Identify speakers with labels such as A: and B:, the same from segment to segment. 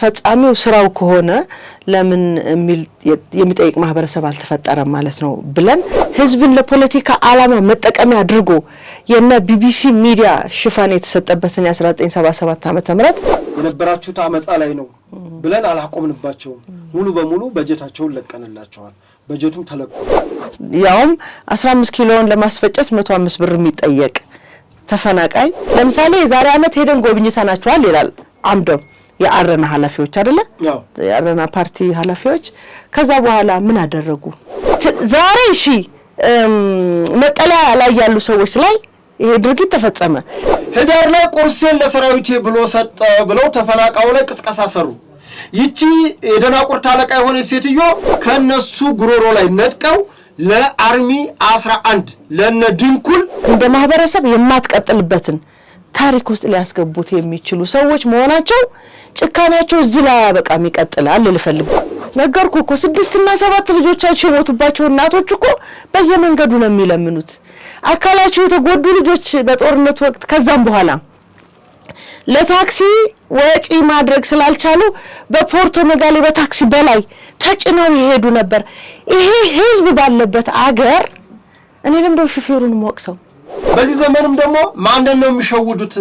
A: አስፈጻሚው ስራው ከሆነ ለምን የሚጠይቅ ማህበረሰብ አልተፈጠረም ማለት ነው ብለን ህዝብን ለፖለቲካ ዓላማ መጠቀሚያ አድርጎ የነ ቢቢሲ ሚዲያ ሽፋን የተሰጠበትን የ1977 ዓመተ ምህረት
B: የነበራችሁት አመጻ ላይ ነው ብለን አላቆምንባቸው ሙሉ በሙሉ በጀታቸውን ለቀንላቸዋል በጀቱም ተለቆ
A: ያውም 15 ኪሎን ለማስፈጨት 105 ብር የሚጠየቅ ተፈናቃይ ለምሳሌ የዛሬ አመት ሄደን ጎብኝተናቸዋል ይላል አምደው የአረና ኃላፊዎች አይደለ የአረና ፓርቲ ኃላፊዎች ከዛ በኋላ ምን አደረጉ ዛሬ እሺ መጠለያ ላይ ያሉ ሰዎች ላይ ይሄ ድርጊት ተፈጸመ
B: ህዳር ላይ ቁርሴን ለሰራዊቴ ብሎ ሰጠ ብለው ተፈናቃው ላይ ቅስቀሳ ሰሩ ይቺ የደናቁርት አለቃ የሆነ ሴትዮ ከነሱ ጉሮሮ ላይ ነጥቀው ለአርሚ 11 ለነ ድንኩል
A: እንደ ማህበረሰብ የማትቀጥልበትን ታሪክ ውስጥ ሊያስገቡት የሚችሉ ሰዎች መሆናቸው ጭካኔያቸው እዚህ ላይ በቃም ይቀጥላል ልፈልግ ነገርኩ እኮ 6 እና 7 ልጆቻቸው የሞቱባቸው እናቶች እኮ በየመንገዱ ነው የሚለምኑት አካላቸው የተጎዱ ልጆች በጦርነት ወቅት ከዛም በኋላ ለታክሲ ወጪ ማድረግ ስላልቻሉ በፖርቶ ሜጋሌ በታክሲ በላይ ተጭነው ይሄዱ ነበር ይሄ ህዝብ ባለበት አገር እኔ ለምደው ሹፌሩን ሞቅሰው
B: በዚህ ዘመንም ደግሞ ማንን ነው የሚሸውዱት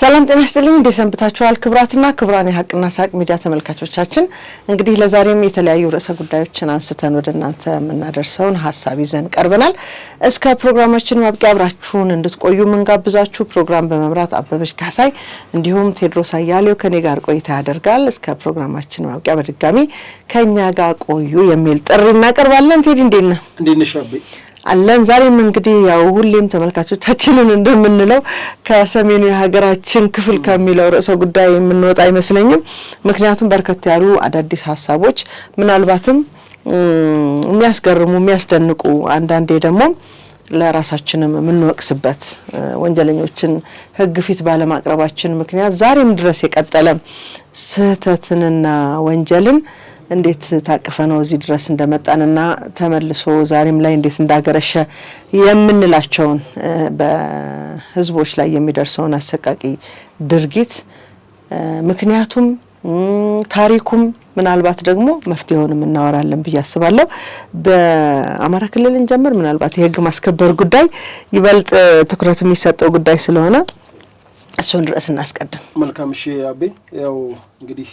A: ሰላም ጤና ይስጥልኝ እንደሰንብታችኋል ክብራትና ክብራን የሐቅና ሳቅ ሚዲያ ተመልካቾቻችን እንግዲህ ለዛሬም የተለያዩ ርዕሰ ጉዳዮችን አንስተን ወደናንተ የምናደርሰውን ሐሳብ ይዘን ቀርበናል እስከ ፕሮግራማችን ማብቂያ አብራችሁን እንድትቆዩ መንጋብዛችሁ ፕሮግራም በመምራት አበበች ካሳይ እንዲሁም ቴድሮስ አያሌው ከኔ ጋር ቆይታ ያደርጋል እስከ ፕሮግራማችን ማብቂያ በድጋሚ ከኛ ጋር ቆዩ የሚል ጥሪ እናቀርባለን ቴዲ
B: እንዴነሻበ
A: አለን ዛሬም እንግዲህ ያው ሁሌም ተመልካቾቻችንን እንደምንለው ከሰሜኑ የሀገራችን ክፍል ከሚለው ርዕሰ ጉዳይ የምንወጣ አይመስለኝም ምክንያቱም በርከት ያሉ አዳዲስ ሐሳቦች ምናልባትም የሚያስገርሙ የሚያስደንቁ አንዳንዴ ደግሞ ለራሳችንም ምንወቅስበት ወንጀለኞችን ህግ ፊት ባለማቅረባችን ምክንያት ዛሬም ድረስ የቀጠለ ስህተትንና ወንጀልን እንዴት ታቀፈነው እዚህ ድረስ እንደመጣንና ተመልሶ ዛሬም ላይ እንዴት እንዳገረሸ የምንላቸውን በህዝቦች ላይ የሚደርሰውን አሰቃቂ ድርጊት ምክንያቱም ታሪኩም ምናልባት ደግሞ መፍትሄውንም እናወራለን ብዬ አስባለሁ በአማራ ክልል እንጀምር ምናልባት የህግ ማስከበር ጉዳይ ይበልጥ ትኩረት የሚሰጠው ጉዳይ ስለሆነ እሱን ድረስ እናስቀድም
B: መልካም እሺ አቤ ያው እንግዲህ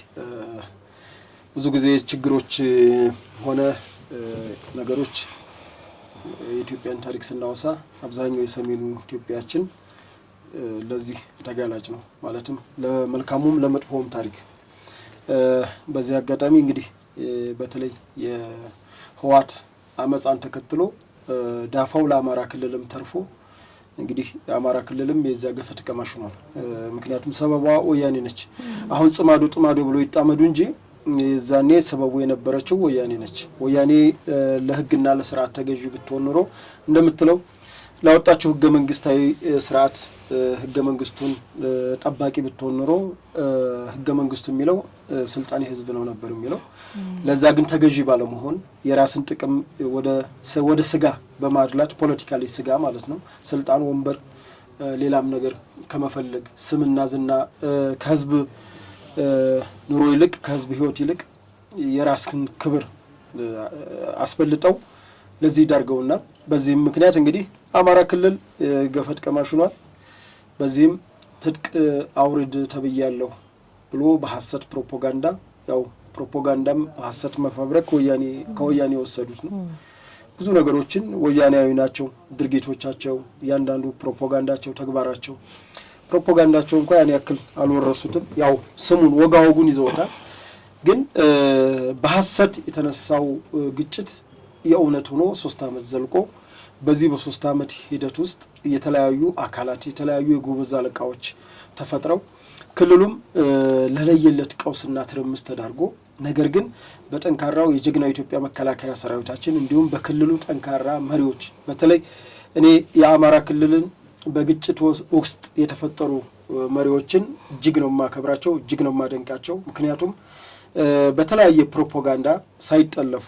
B: ብዙ ጊዜ ችግሮች ሆነ ነገሮች የኢትዮጵያን ታሪክ ስናወሳ አብዛኛው የሰሜኑ ኢትዮጵያችን ለዚህ ተጋላጭ ነው ማለትም ለመልካሙም ለመጥፎም ታሪክ በዚህ አጋጣሚ እንግዲህ በተለይ የህዋት አመጻን ተከትሎ ዳፋው ለአማራ ክልልም ተርፎ እንግዲህ የአማራ ክልልም የዛ ገፈት ቀማሽ ነው ምክንያቱም ሰበቧ ወያኔ ነች አሁን ጽማዶ ብሎ ይጣመዱ እንጂ ዛኔ ሰበቡ የነበረችው ወያኔ ነች ወያኔ ለህግና ለስርዓት ተገዥ ብትሆን ኖሮ እንደምትለው ላወጣቸው ህገ መንግስታዊ ስርዓት ህገ መንግስቱን ጠባቂ ብትሆን ኖሮ ህገ መንግስቱ የሚለው ስልጣን የህዝብ ነው ነበር የሚለው ለዛ ግን ተገዥ ባለመሆን የራስን ጥቅም ወደ ስጋ በማድላት ፖለቲካሊ ስጋ ማለት ነው ስልጣን ወንበር ሌላም ነገር ከመፈለግ ስምና ዝና ከህዝብ ኑሮ ይልቅ ከህዝብ ህይወት ይልቅ የራስን ክብር አስበልጠው ለዚህ ዳርገውና በዚህም ምክንያት እንግዲህ አማራ ክልል ገፈት ቀማሽ ሆኗል በዚህም ትጥቅ አውርድ ተብያለሁ ብሎ በሐሰት ፕሮፓጋንዳ ያው ፕሮፓጋንዳም በሐሰት መፈብረክ ከወያኔ ወሰዱት ነው ብዙ ነገሮችን ወያኔያዊ ናቸው ድርጊቶቻቸው ያንዳንዱ ፕሮፓጋንዳቸው ተግባራቸው ፕሮፓጋንዳቸው እንኳን ያን ያክል አልወረሱትም ያው ስሙን ወጋወጉን ይዘውታል ግን በሐሰት የተነሳው ግጭት የእውነት ሆኖ 3 አመት ዘልቆ በዚህ በ3 አመት ሂደት ውስጥ የተለያዩ አካላት የተለያዩ የጎበዝ አለቃዎች ተፈጥረው ክልሉም ለለየለት ቀውስና ትርምስ ተዳርጎ ነገር ግን በጠንካራው የጀግናው ኢትዮጵያ መከላከያ ሰራዊታችን እንዲሁም በክልሉ ጠንካራ መሪዎች በተለይ እኔ የአማራ ክልልን በግጭት ውስጥ የተፈጠሩ መሪዎችን እጅግ ነው ማከብራቸው እጅግ ነው ማደንቃቸው ምክንያቱም በተለያየ ፕሮፓጋንዳ ሳይጠለፉ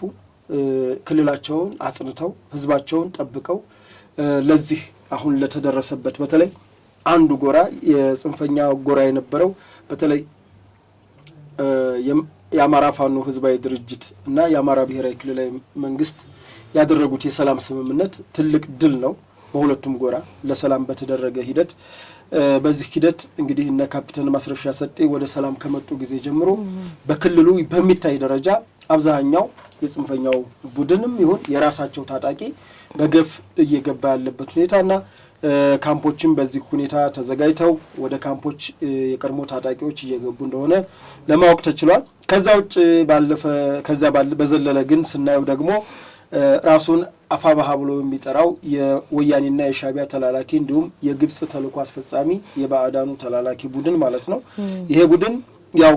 B: ክልላቸውን አጽንተው ህዝባቸውን ጠብቀው ለዚህ አሁን ለተደረሰበት በተለይ አንዱ ጎራ የጽንፈኛ ጎራ የነበረው በተለይ የአማራ ፋኖ ህዝባዊ ድርጅት እና የአማራ ብሔራዊ ክልላዊ መንግስት ያደረጉት የሰላም ስምምነት ትልቅ ድል ነው በሁለቱም ጎራ ለሰላም በተደረገ ሂደት። በዚህ ሂደት እንግዲህ እነ ካፒቴን ማስረሻ ሰጤ ወደ ሰላም ከመጡ ጊዜ ጀምሮ በክልሉ በሚታይ ደረጃ አብዛኛው የጽንፈኛው ቡድንም ይሁን የራሳቸው ታጣቂ በገፍ እየገባ ያለበት ሁኔታና ካምፖችም በዚህ ሁኔታ ተዘጋጅተው ወደ ካምፖች የቀድሞ ታጣቂዎች እየገቡ እንደሆነ ለማወቅ ተችሏል። ከዛ ውጭ በዘለለ ግን ስናየው ደግሞ ራሱን አፋባሃ ብሎ የሚጠራው የወያኔና የሻቢያ ተላላኪ እንዲሁም የግብጽ ተልእኮ አስፈጻሚ የባዕዳኑ ተላላኪ ቡድን ማለት ነው። ይሄ ቡድን ያው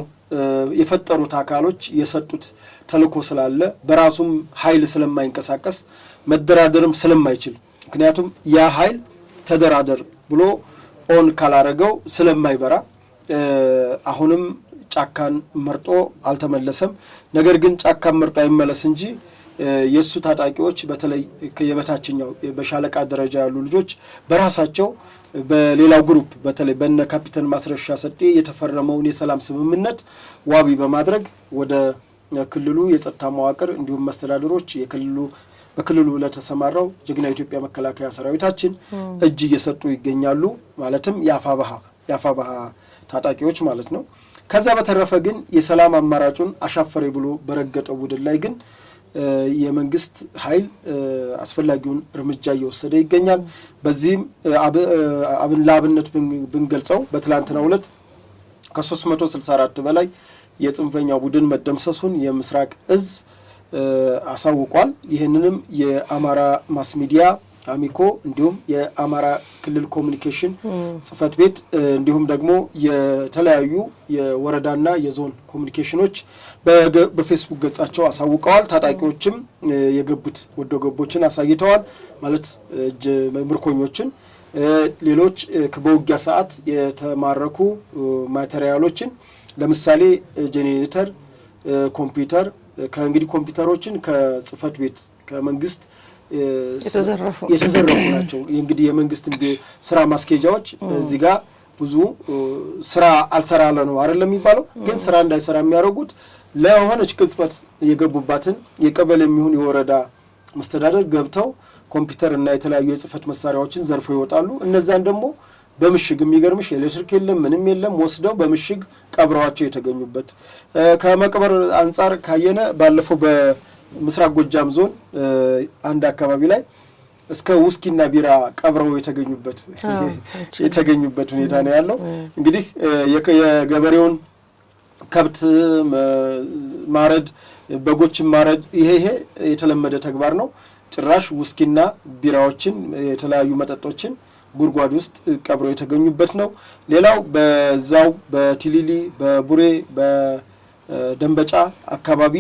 B: የፈጠሩት አካሎች የሰጡት ተልእኮ ስላለ በራሱም ኃይል ስለማይንቀሳቀስ መደራደርም ስለማይችል ምክንያቱም ያ ኃይል ተደራደር ብሎ ኦን ካላረገው ስለማይበራ አሁንም ጫካን መርጦ አልተመለሰም። ነገር ግን ጫካን መርጦ አይመለስ እንጂ የሱ ታጣቂዎች በተለይ የበታችኛው በሻለቃ ደረጃ ያሉ ልጆች በራሳቸው በሌላው ግሩፕ በተለይ በነ ካፒቴን ማስረሻ ሰጤ የተፈረመውን የሰላም ስምምነት ዋቢ በማድረግ ወደ ክልሉ የጸጥታ መዋቅር እንዲሁም መስተዳድሮች በክልሉ ለተሰማራው ጀግና ኢትዮጵያ መከላከያ ሰራዊታችን እጅ እየሰጡ ይገኛሉ። ማለትም የአፋባሃ ታጣቂዎች ማለት ነው። ከዛ በተረፈ ግን የሰላም አማራጩን አሻፈሬ ብሎ በረገጠው ቡድን ላይ ግን የመንግስት ኃይል አስፈላጊውን እርምጃ እየወሰደ ይገኛል። በዚህም ለአብነት ብንገልጸው በትላንትናው ዕለት ከ364 በላይ የጽንፈኛው ቡድን መደምሰሱን የምስራቅ እዝ አሳውቋል። ይህንንም የአማራ ማስ ሚዲያ አሚኮ እንዲሁም የአማራ ክልል ኮሙኒኬሽን ጽህፈት ቤት እንዲሁም ደግሞ የተለያዩ የወረዳና የዞን ኮሙኒኬሽኖች በፌስቡክ ገጻቸው አሳውቀዋል። ታጣቂዎችም የገቡት ወዶ ገቦችን አሳይተዋል። ማለት ምርኮኞችን፣ ሌሎች በውጊያ ሰዓት የተማረኩ ማቴሪያሎችን ለምሳሌ ጄኔሬተር፣ ኮምፒውተር ከእንግዲህ ኮምፒውተሮችን ከጽህፈት ቤት ከመንግስት የተዘረፉ ናቸው። እንግዲህ የመንግስት ስራ ማስኬጃዎች እዚህ ጋር ብዙ ስራ አልሰራለ ነው አይደለም የሚባለው፣ ግን ስራ እንዳይሰራ የሚያደርጉት ለሆነች ቅጽበት የገቡባትን የቀበሌ የሚሆን የወረዳ መስተዳደር ገብተው ኮምፒውተር እና የተለያዩ የጽህፈት መሳሪያዎችን ዘርፈው ይወጣሉ። እነዛን ደግሞ በምሽግ የሚገርምሽ ኤሌክትሪክ የለም ምንም የለም ወስደው በምሽግ ቀብረዋቸው የተገኙበት ከመቅበር አንጻር ካየነ ባለፈው በምስራቅ ጎጃም ዞን አንድ አካባቢ ላይ እስከ ውስኪና ቢራ ቀብረው የተገኙበት ሁኔታ ነው ያለው። እንግዲህ የገበሬውን ከብት ማረድ በጎችን ማረድ ይሄ የተለመደ ተግባር ነው። ጭራሽ ውስኪና ቢራዎችን የተለያዩ መጠጦችን ጉድጓድ ውስጥ ቀብረው የተገኙበት ነው። ሌላው በዛው በቲሊሊ በቡሬ በደንበጫ አካባቢ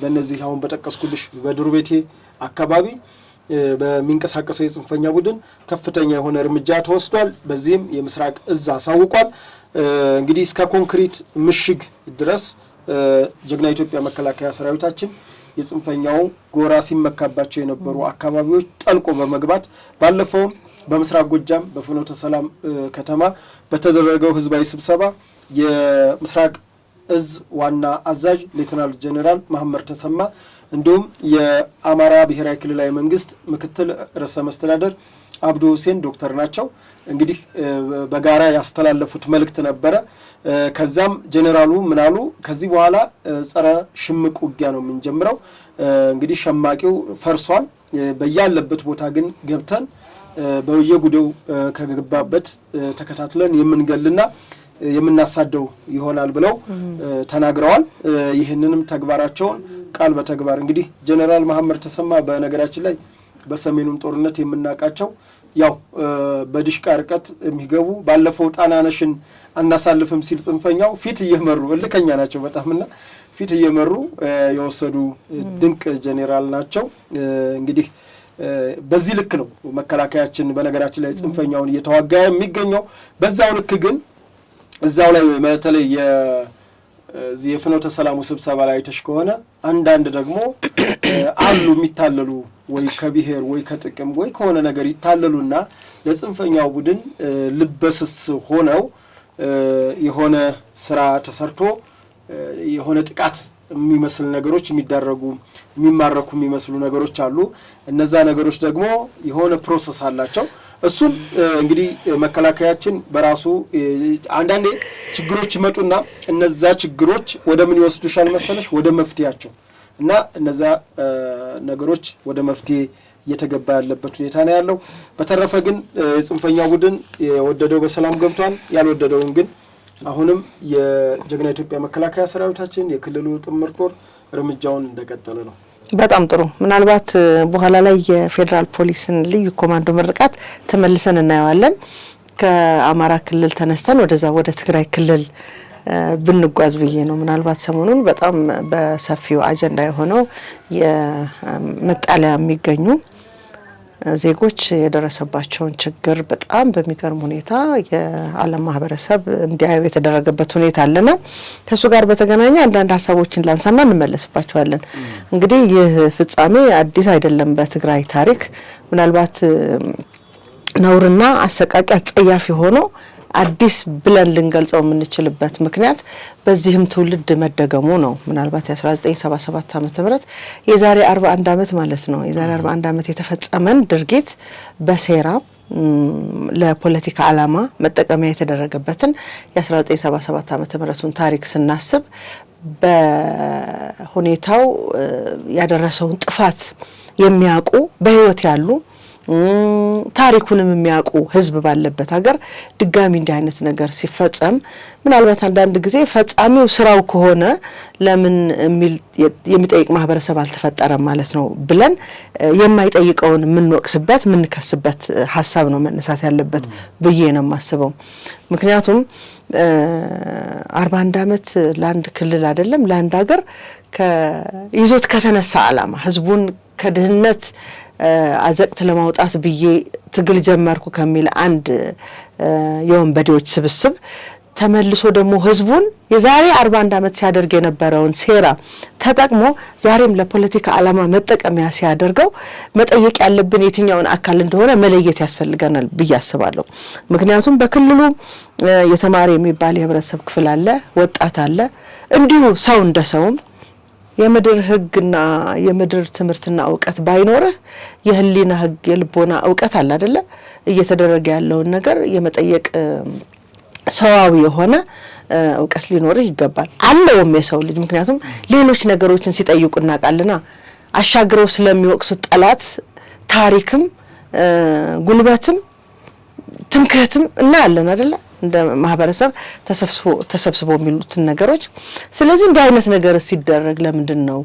B: በእነዚህ አሁን በጠቀስኩልሽ በድሩ ቤቴ አካባቢ በሚንቀሳቀሰው የጽንፈኛ ቡድን ከፍተኛ የሆነ እርምጃ ተወስዷል። በዚህም የምስራቅ እዝ አሳውቋል። እንግዲህ እስከ ኮንክሪት ምሽግ ድረስ ጀግና ኢትዮጵያ መከላከያ ሰራዊታችን የጽንፈኛው ጎራ ሲመካባቸው የነበሩ አካባቢዎች ጠልቆ በመግባት ባለፈውም በምስራቅ ጎጃም በፍኖተ ሰላም ከተማ በተደረገው ህዝባዊ ስብሰባ የምስራቅ እዝ ዋና አዛዥ ሌተናል ጀነራል መሐመድ ተሰማ እንዲሁም የአማራ ብሔራዊ ክልላዊ መንግስት ምክትል ርዕሰ መስተዳደር አብዱ ሁሴን ዶክተር ናቸው። እንግዲህ በጋራ ያስተላለፉት መልእክት ነበረ። ከዛም ጀነራሉ ምናሉ ከዚህ በኋላ ጸረ ሽምቅ ውጊያ ነው የምንጀምረው። እንግዲህ ሸማቂው ፈርሷል። በያለበት ቦታ ግን ገብተን በየጉዴው ከገባበት ተከታትለን የምንገልና የምናሳደው ይሆናል ብለው ተናግረዋል። ይህንንም ተግባራቸውን ቃል በተግባር እንግዲህ ጀነራል መሐመድ ተሰማ በነገራችን ላይ በሰሜኑም ጦርነት የምናውቃቸው ያው በድሽቃ ርቀት የሚገቡ ባለፈው ጣናነሽን አናሳልፍም ሲል ጽንፈኛው ፊት እየመሩ እልከኛ ናቸው በጣምና ፊት እየመሩ የወሰዱ ድንቅ ጀነራል ናቸው። እንግዲህ በዚህ ልክ ነው መከላከያችን በነገራችን ላይ ጽንፈኛውን እየተዋጋ የሚገኘው። በዛው ልክ ግን እዛው ላይ በተለይ የፍኖተ ሰላሙ ስብሰባ ላይ አይተሽ ከሆነ አንዳንድ ደግሞ አሉ የሚታለሉ ወይ ከብሔር ወይ ከጥቅም ወይ ከሆነ ነገር ይታለሉና ለጽንፈኛው ቡድን ልበስስ ሆነው የሆነ ስራ ተሰርቶ የሆነ ጥቃት የሚመስል ነገሮች የሚማረኩ የሚመስሉ ነገሮች አሉ። እነዛ ነገሮች ደግሞ የሆነ ፕሮሰስ አላቸው። እሱን እንግዲህ መከላከያችን በራሱ አንዳንዴ ችግሮች ይመጡና እነዛ ችግሮች ወደ ምን ይወስዱሻል መሰለሽ? ወደ መፍትያቸው እና እነዛ ነገሮች ወደ መፍትሄ እየተገባ ያለበት ሁኔታ ነው ያለው። በተረፈ ግን የጽንፈኛው ቡድን የወደደው በሰላም ገብቷል፣ ያልወደደውን ግን አሁንም የጀግና ኢትዮጵያ መከላከያ ሰራዊታችን የክልሉ ጥምር ጦር እርምጃውን እንደቀጠለ ነው።
A: በጣም ጥሩ። ምናልባት በኋላ ላይ የፌዴራል ፖሊስን ልዩ ኮማንዶ ምርቃት ተመልሰን እናየዋለን። ከአማራ ክልል ተነስተን ወደ ትግራይ ክልል ብንጓዝ ብዬ ነው። ምናልባት ሰሞኑን በጣም በሰፊው አጀንዳ የሆነው የመጣለያ የሚገኙ ዜጎች የደረሰባቸውን ችግር በጣም በሚገርም ሁኔታ የዓለም ማህበረሰብ እንዲያዩ የተደረገበት ሁኔታ አለና ከሱ ጋር በተገናኘ አንዳንድ ሀሳቦችን ላንሳና እንመለስባቸዋለን። እንግዲህ ይህ ፍጻሜ አዲስ አይደለም በትግራይ ታሪክ። ምናልባት ነውርና አሰቃቂ አጸያፊ ሆኖ አዲስ ብለን ልንገልጸው የምንችልበት ምክንያት በዚህም ትውልድ መደገሙ ነው። ምናልባት የ1977 ዓመተ ምህረት የዛሬ 41 ዓመት ማለት ነው። የዛሬ 41 ዓመት የተፈጸመን ድርጊት በሴራ ለፖለቲካ ዓላማ መጠቀሚያ የተደረገበትን የ1977 ዓመተ ምህረቱን ታሪክ ስናስብ በሁኔታው ያደረሰውን ጥፋት የሚያውቁ በህይወት ያሉ ታሪኩንም የሚያውቁ ህዝብ ባለበት ሀገር ድጋሚ እንዲህ አይነት ነገር ሲፈጸም ምናልባት አንዳንድ ጊዜ ፈጻሚው ስራው ከሆነ ለምን የሚጠይቅ ማህበረሰብ አልተፈጠረም ማለት ነው ብለን የማይጠይቀውን የምንወቅስበት የምንከስበት ሀሳብ ነው መነሳት ያለበት ብዬ ነው የማስበው። ምክንያቱም 41 ዓመት ለአንድ ክልል አይደለም ለአንድ ሀገር ይዞት ከተነሳ ዓላማ ህዝቡን ከድህነት አዘቅት ለማውጣት ብዬ ትግል ጀመርኩ ከሚል አንድ የወንበዴዎች ስብስብ ተመልሶ ደግሞ ህዝቡን የዛሬ 41 ዓመት ሲያደርግ የነበረውን ሴራ ተጠቅሞ ዛሬም ለፖለቲካ ዓላማ መጠቀሚያ ሲያደርገው መጠየቅ ያለብን የትኛውን አካል እንደሆነ መለየት ያስፈልገናል ብዬ አስባለሁ። ምክንያቱም በክልሉ የተማሪ የሚባል የህብረተሰብ ክፍል አለ፣ ወጣት አለ፣ እንዲሁ ሰው እንደሰውም የምድር ህግና የምድር ትምህርትና ዕውቀት ባይኖርህ የህሊና ህግ የልቦና ዕውቀት አለ አይደለ? እየተደረገ ያለውን ነገር የመጠየቅ ሰዋዊ የሆነ ዕውቀት ሊኖርህ ይገባል። አለውም የሰው ልጅ ምክንያቱም ሌሎች ነገሮችን ሲጠይቁ እናውቃለና አሻግረው ስለሚወቅሱት ጠላት ታሪክም ጉልበትም ትምክህትም እናያለን አይደለ? እንደ ማህበረሰብ ተሰብስቦ የሚሉትን ነገሮች። ስለዚህ እንዲህ አይነት ነገር ሲደረግ ለምንድን ነው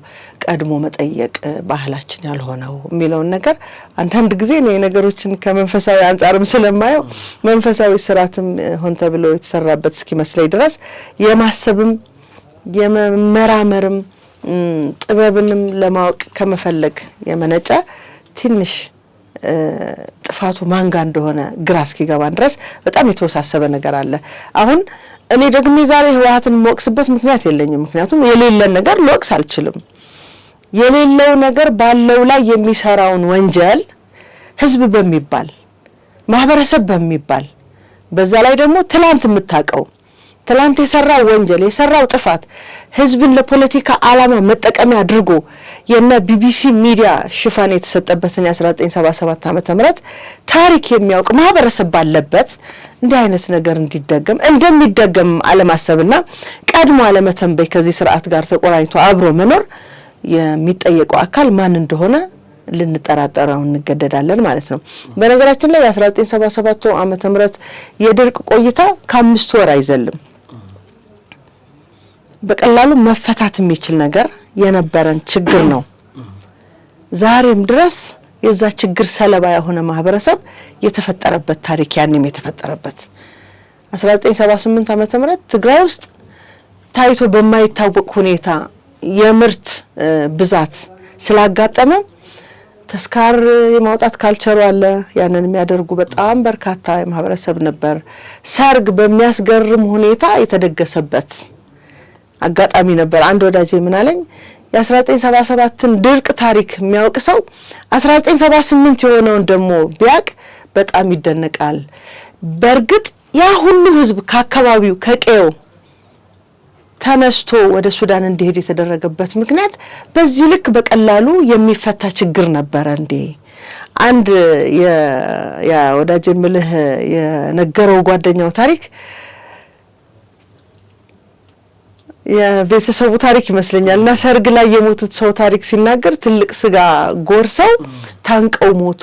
A: ቀድሞ መጠየቅ ባህላችን ያልሆነው የሚለውን ነገር አንዳንድ ጊዜ ነው ነገሮችን ከመንፈሳዊ አንጻርም ስለማየው መንፈሳዊ ስርዓትም ሆን ተብሎ የተሰራበት እስኪመስለኝ ድረስ የማሰብም የመመራመርም ጥበብንም ለማወቅ ከመፈለግ የመነጨ ትንሽ ጥፋቱ ማንጋ እንደሆነ ግራ እስኪገባን ድረስ በጣም የተወሳሰበ ነገር አለ። አሁን እኔ ደግሞ ዛሬ ህወሓትን ሞክስበት ምክንያት የለኝም። ምክንያቱም የሌለን ነገር ልወቅስ አልችልም። የሌለው ነገር ባለው ላይ የሚሰራውን ወንጀል ህዝብ በሚባል ማህበረሰብ በሚባል በዛ ላይ ደግሞ ትላንት የምታቀው ትላንት የሰራው ወንጀል የሰራው ጥፋት ህዝብን ለፖለቲካ ዓላማ መጠቀሚያ አድርጎ የነ ቢቢሲ ሚዲያ ሽፋን የተሰጠበትን የ1977 ዓመተ ምህረት ታሪክ የሚያውቅ ማህበረሰብ ባለበት እንዲህ አይነት ነገር እንደሚደገም አለማሰብና ቀድሞ አለመተንበይ ከዚህ ስርዓት ጋር ተቆራኝቶ አብሮ መኖር የሚጠየቀው አካል ማን እንደሆነ ልንጠራጠረው እንገደዳለን ማለት ነው። በነገራችን ላይ የ1977 ዓመተ ምህረት የድርቅ ቆይታ ከ5 ወር አይዘልም። በቀላሉ መፈታት የሚችል ነገር የነበረን ችግር ነው። ዛሬም ድረስ የዛ ችግር ሰለባ የሆነ ማህበረሰብ የተፈጠረበት ታሪክ ያንም የተፈጠረበት 1978 ዓመተ ምህረት ትግራይ ውስጥ ታይቶ በማይታወቅ ሁኔታ የምርት ብዛት ስላጋጠመ ተስካር የማውጣት ካልቸሩ አለ። ያንን የሚያደርጉ በጣም በርካታ ማህበረሰብ ነበር። ሰርግ በሚያስገርም ሁኔታ የተደገሰበት አጋጣሚ ነበር። አንድ ወዳጄ ምን አለኝ የ1977ን ድርቅ ታሪክ የሚያውቅ ሰው 1978 የሆነውን ደግሞ ቢያቅ በጣም ይደነቃል። በእርግጥ ያ ሁሉ ህዝብ ከአካባቢው ከቀየው ተነስቶ ወደ ሱዳን እንዲሄድ የተደረገበት ምክንያት በዚህ ልክ በቀላሉ የሚፈታ ችግር ነበረ እንዴ? አንድ ያ ወዳጅ ምልህ የነገረው ጓደኛው ታሪክ የቤተሰቡ ታሪክ ይመስለኛል እና ሰርግ ላይ የሞቱት ሰው ታሪክ ሲናገር ትልቅ ስጋ ጎርሰው ታንቀው ሞቱ።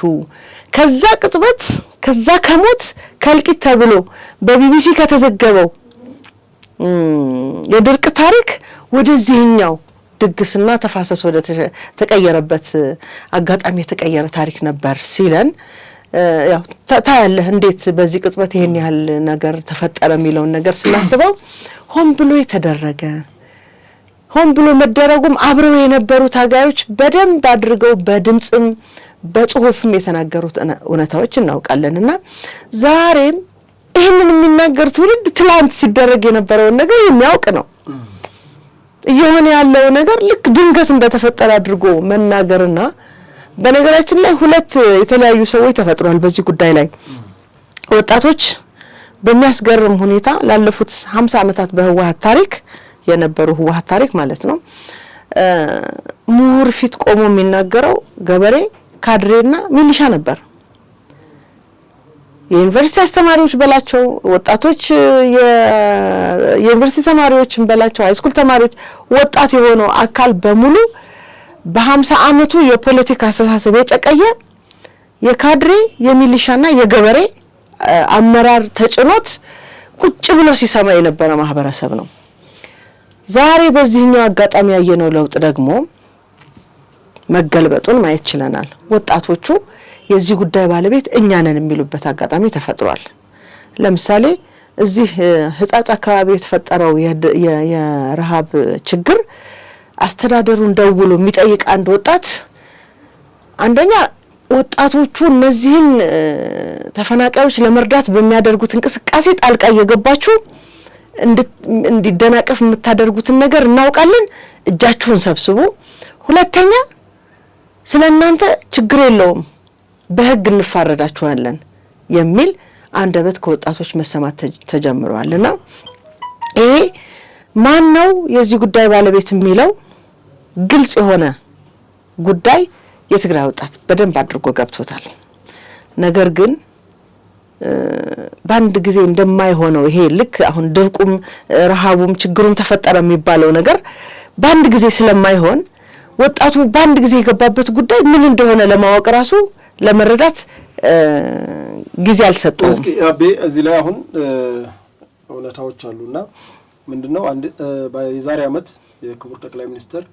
A: ከዛ ቅጽበት ከዛ ከሞት ከልቂት ተብሎ በቢቢሲ ከተዘገበው የድርቅ ታሪክ ወደዚህኛው ድግስና ተፋሰስ ወደ ተቀየረበት አጋጣሚ የተቀየረ ታሪክ ነበር ሲለን ያው ታያለህ እንዴት በዚህ ቅጽበት ይሄን ያህል ነገር ተፈጠረ የሚለውን ነገር ስናስበው ሆን ብሎ የተደረገ ሆን ብሎ መደረጉም አብረው የነበሩ ታጋዮች በደንብ አድርገው በድምጽም በጽሁፍም የተናገሩት እውነታዎች እናውቃለንና ዛሬም ይሄንን የሚናገር ትውልድ ትላንት ሲደረግ የነበረው ነገር የሚያውቅ ነው። እየሆነ ያለው ነገር ልክ ድንገት እንደተፈጠረ አድርጎ መናገርና በነገራችን ላይ ሁለት የተለያዩ ሰዎች ተፈጥሯል በዚህ ጉዳይ ላይ ወጣቶች በሚያስገርም ሁኔታ ላለፉት 50 ዓመታት በህወሓት ታሪክ የነበሩ ህወሓት ታሪክ ማለት ነው ምሁር ፊት ቆሞ የሚናገረው ገበሬ ካድሬና ሚሊሻ ነበር። የዩኒቨርሲቲ አስተማሪዎች በላቸው ወጣቶች የዩኒቨርሲቲ ተማሪዎችን በላቸው ሃይስኩል ተማሪዎች ወጣት የሆነው አካል በሙሉ በ50 ዓመቱ የፖለቲካ አስተሳሰብ የጨቀየ የካድሬ የሚሊሻና የገበሬ አመራር ተጭኖት ቁጭ ብሎ ሲሰማ የነበረ ማህበረሰብ ነው። ዛሬ በዚህኛው አጋጣሚ ያየነው ለውጥ ደግሞ መገልበጡን ማየት ችለናል። ወጣቶቹ የዚህ ጉዳይ ባለቤት እኛ ነን የሚሉበት አጋጣሚ ተፈጥሯል። ለምሳሌ እዚህ ህጻጽ አካባቢ የተፈጠረው የረሃብ ችግር አስተዳደሩን ደውሎ የሚጠይቅ አንድ ወጣት አንደኛ ወጣቶቹ እነዚህን ተፈናቃዮች ለመርዳት በሚያደርጉት እንቅስቃሴ ጣልቃ እየገባችሁ እንዲደናቀፍ የምታደርጉትን ነገር እናውቃለን፣ እጃችሁን ሰብስቡ። ሁለተኛ ስለናንተ ችግር የለውም በህግ እንፋረዳችኋለን የሚል አንደበት ከወጣቶች መሰማት ተጀምሯልና ይሄ ማን ነው የዚህ ጉዳይ ባለቤት የሚለው ግልጽ የሆነ ጉዳይ የትግራይ ወጣት በደንብ አድርጎ ገብቶታል። ነገር ግን ባንድ ጊዜ እንደማይሆነው ይሄ ልክ አሁን ድርቁም ረሃቡም ችግሩም ተፈጠረ የሚባለው ነገር ባንድ ጊዜ ስለማይሆን ወጣቱ ባንድ ጊዜ የገባበት ጉዳይ ምን እንደሆነ ለማወቅ ራሱ ለመረዳት ጊዜ አልሰጠውም።
B: እስኪ አቤ እዚህ ላይ አሁን እውነታዎች አሉና ምንድነው አንድ በዛሬ አመት የክቡር ጠቅላይ ሚኒስትር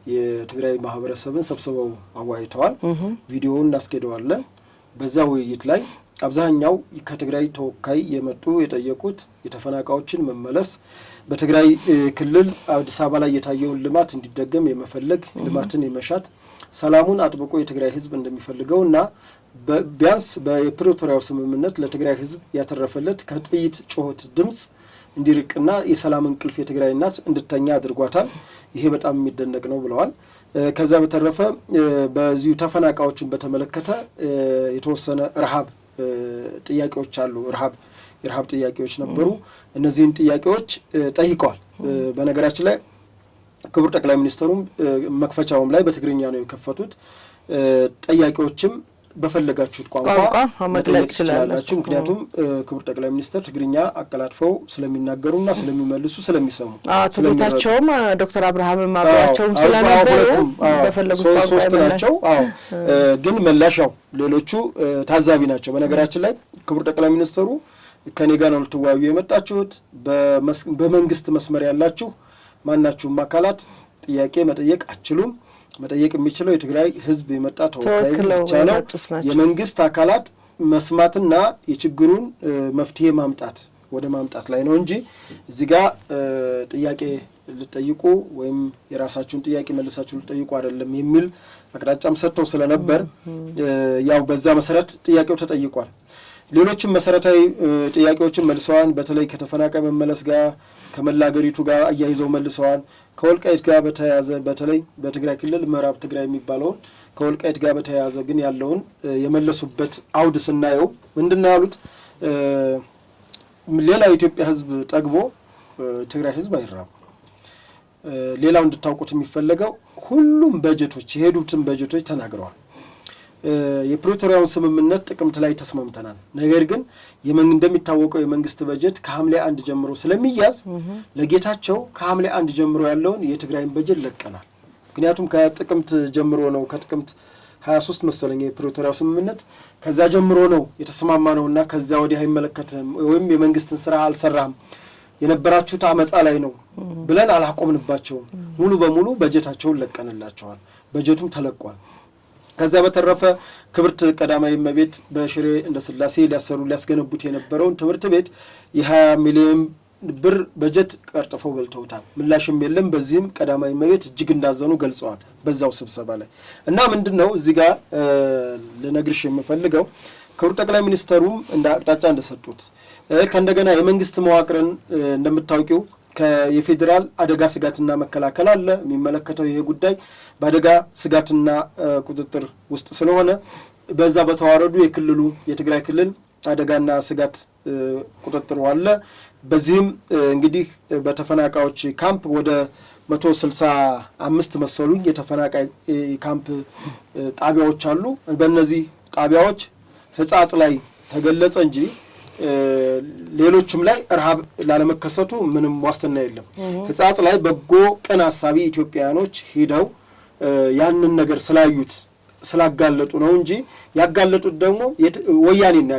B: የትግራይ ማህበረሰብን ሰብስበው አዋይተዋል። ቪዲዮውን እናስቀደዋለን። በዛ ውይይት ላይ አብዛኛው ከትግራይ ተወካይ የመጡ የጠየቁት የተፈናቃዮችን መመለስ በትግራይ ክልል አዲስ አበባ ላይ የታየውን ልማት እንዲደገም የመፈለግ ልማትን የመሻት ሰላሙን አጥብቆ የትግራይ ህዝብ እንደሚፈልገውና ቢያንስ በፕሪቶሪያው ስምምነት ለትግራይ ህዝብ ያተረፈለት ከጥይት ጩኸት ድምጽ እንዲርቅና የሰላም እንቅልፍ የትግራይ እናት እንድተኛ አድርጓታል። ይሄ በጣም የሚደነቅ ነው ብለዋል። ከዛ በተረፈ በዚሁ ተፈናቃዮችን በተመለከተ የተወሰነ ረሃብ ጥያቄዎች አሉ። የረሃብ ጥያቄዎች ነበሩ። እነዚህን ጥያቄዎች ጠይቀዋል። በነገራችን ላይ ክቡር ጠቅላይ ሚኒስትሩም መክፈቻውም ላይ በትግርኛ ነው የከፈቱት። ጥያቄዎችም በፈለጋችሁት ቋንቋ መጠየቅ ትችላላችሁ። ምክንያቱም ክቡር ጠቅላይ ሚኒስትር ትግርኛ አቀላጥፈው ስለሚናገሩና ስለሚመልሱ ስለሚሰሙ
A: ስለሚታቸውም ዶክተር አብርሃም ማባቸውም ስለነበሩ በፈለጉት ቋንቋ
B: ሶስት ናቸው። ግን መላሻው ሌሎቹ ታዛቢ ናቸው። በነገራችን ላይ ክቡር ጠቅላይ ሚኒስትሩ ከኔ ጋር ነው ልትወያዩ የመጣችሁት፣ በመንግስት መስመር ያላችሁ ማናችሁም አካላት ጥያቄ መጠየቅ አትችሉም። መጠየቅ የሚችለው የትግራይ ህዝብ የመጣ ተወካይ ብቻ ነው። የመንግስት አካላት መስማትና የችግሩን መፍትሄ ማምጣት ላይ ነው እንጂ እዚህ ጋር ጥያቄ ልጠይቁ ወይም የራሳችሁን ጥያቄ መልሳችሁ ልጠይቁ አይደለም የሚል አቅጣጫም ሰጥተው ስለነበር ያው በዛ መሰረት ጥያቄው ተጠይቋል። ሌሎችም መሰረታዊ ጥያቄዎችን መልሰዋል። በተለይ ከተፈናቃይ መመለስ ጋር ከመላገሪቱ ጋር አያይዘው መልሰዋል። ከወልቃይት ጋር በተያያዘ በተለይ በትግራይ ክልል ምዕራብ ትግራይ የሚባለውን ከወልቃይት ጋር በተያያዘ ግን ያለውን የመለሱበት አውድ ስናየው ምንድነው ያሉት? ሌላው የኢትዮጵያ ህዝብ ጠግቦ ትግራይ ህዝብ አይራም። ሌላው እንድታውቁት የሚፈልገው ሁሉም በጀቶች የሄዱትን በጀቶች ተናግረዋል። የፕሪቶሪያውን ስምምነት ጥቅምት ላይ ተስማምተናል። ነገር ግን እንደሚታወቀው የመንግስት በጀት ከሐምሌ 1 ጀምሮ ስለሚያዝ ለጌታቸው ከሐምሌ 1 ጀምሮ ያለውን የትግራይን በጀት ለቀናል። ምክንያቱም ከጥቅምት ጀምሮ ነው ከጥቅምት 23 መሰለኝ የፕሪቶሪያው ስምምነት ከዛ ጀምሮ ነው የተስማማ ነውና ከዛ ወዲህ አይመለከትም ወይም የመንግስትን ስራ አልሰራም የነበራችሁት አመጻ ላይ ነው ብለን አላቆምንባቸውም። ሙሉ በሙሉ በጀታቸውን ለቀንላቸዋል። በጀቱም ተለቋል። ከዛ በተረፈ ክብርት ቀዳማዊ እመቤት በሽሬ እንደ ስላሴ ሊያስገነቡት የነበረውን ትምህርት ቤት የ20 ሚሊዮን ብር በጀት ቀርጥፈው በልተውታል። ምላሽም የለም። በዚህም ቀዳማዊ እመቤት እጅግ እንዳዘኑ ገልጸዋል በዛው ስብሰባ ላይ እና ምንድነው እዚህ ጋር ለነግርሽ የምፈልገው ክቡር ጠቅላይ ሚኒስተሩም እንደ አቅጣጫ እንደሰጡት ከእንደገና የመንግስት መዋቅርን እንደምታውቂው የፌዴራል አደጋ ስጋትና መከላከል አለ የሚመለከተው ይሄ ጉዳይ በአደጋ ስጋትና ቁጥጥር ውስጥ ስለሆነ በዛ በተዋረዱ የክልሉ የትግራይ ክልል አደጋና ስጋት ቁጥጥር አለ። በዚህም እንግዲህ በተፈናቃዮች ካምፕ ወደ 165 መሰሉኝ የተፈናቃይ ካምፕ ጣቢያዎች አሉ። በእነዚህ ጣቢያዎች ህጻጽ ላይ ተገለጸ እንጂ ሌሎችም ላይ ረሃብ ላለመከሰቱ ምንም ዋስትና የለም። ህጻጽ ላይ በጎ ቀን አሳቢ ኢትዮጵያውያኖች ሄደው ያንን ነገር ስላዩት ስላጋለጡ ነው እንጂ ያጋለጡት ደግሞ ወያኔ ነው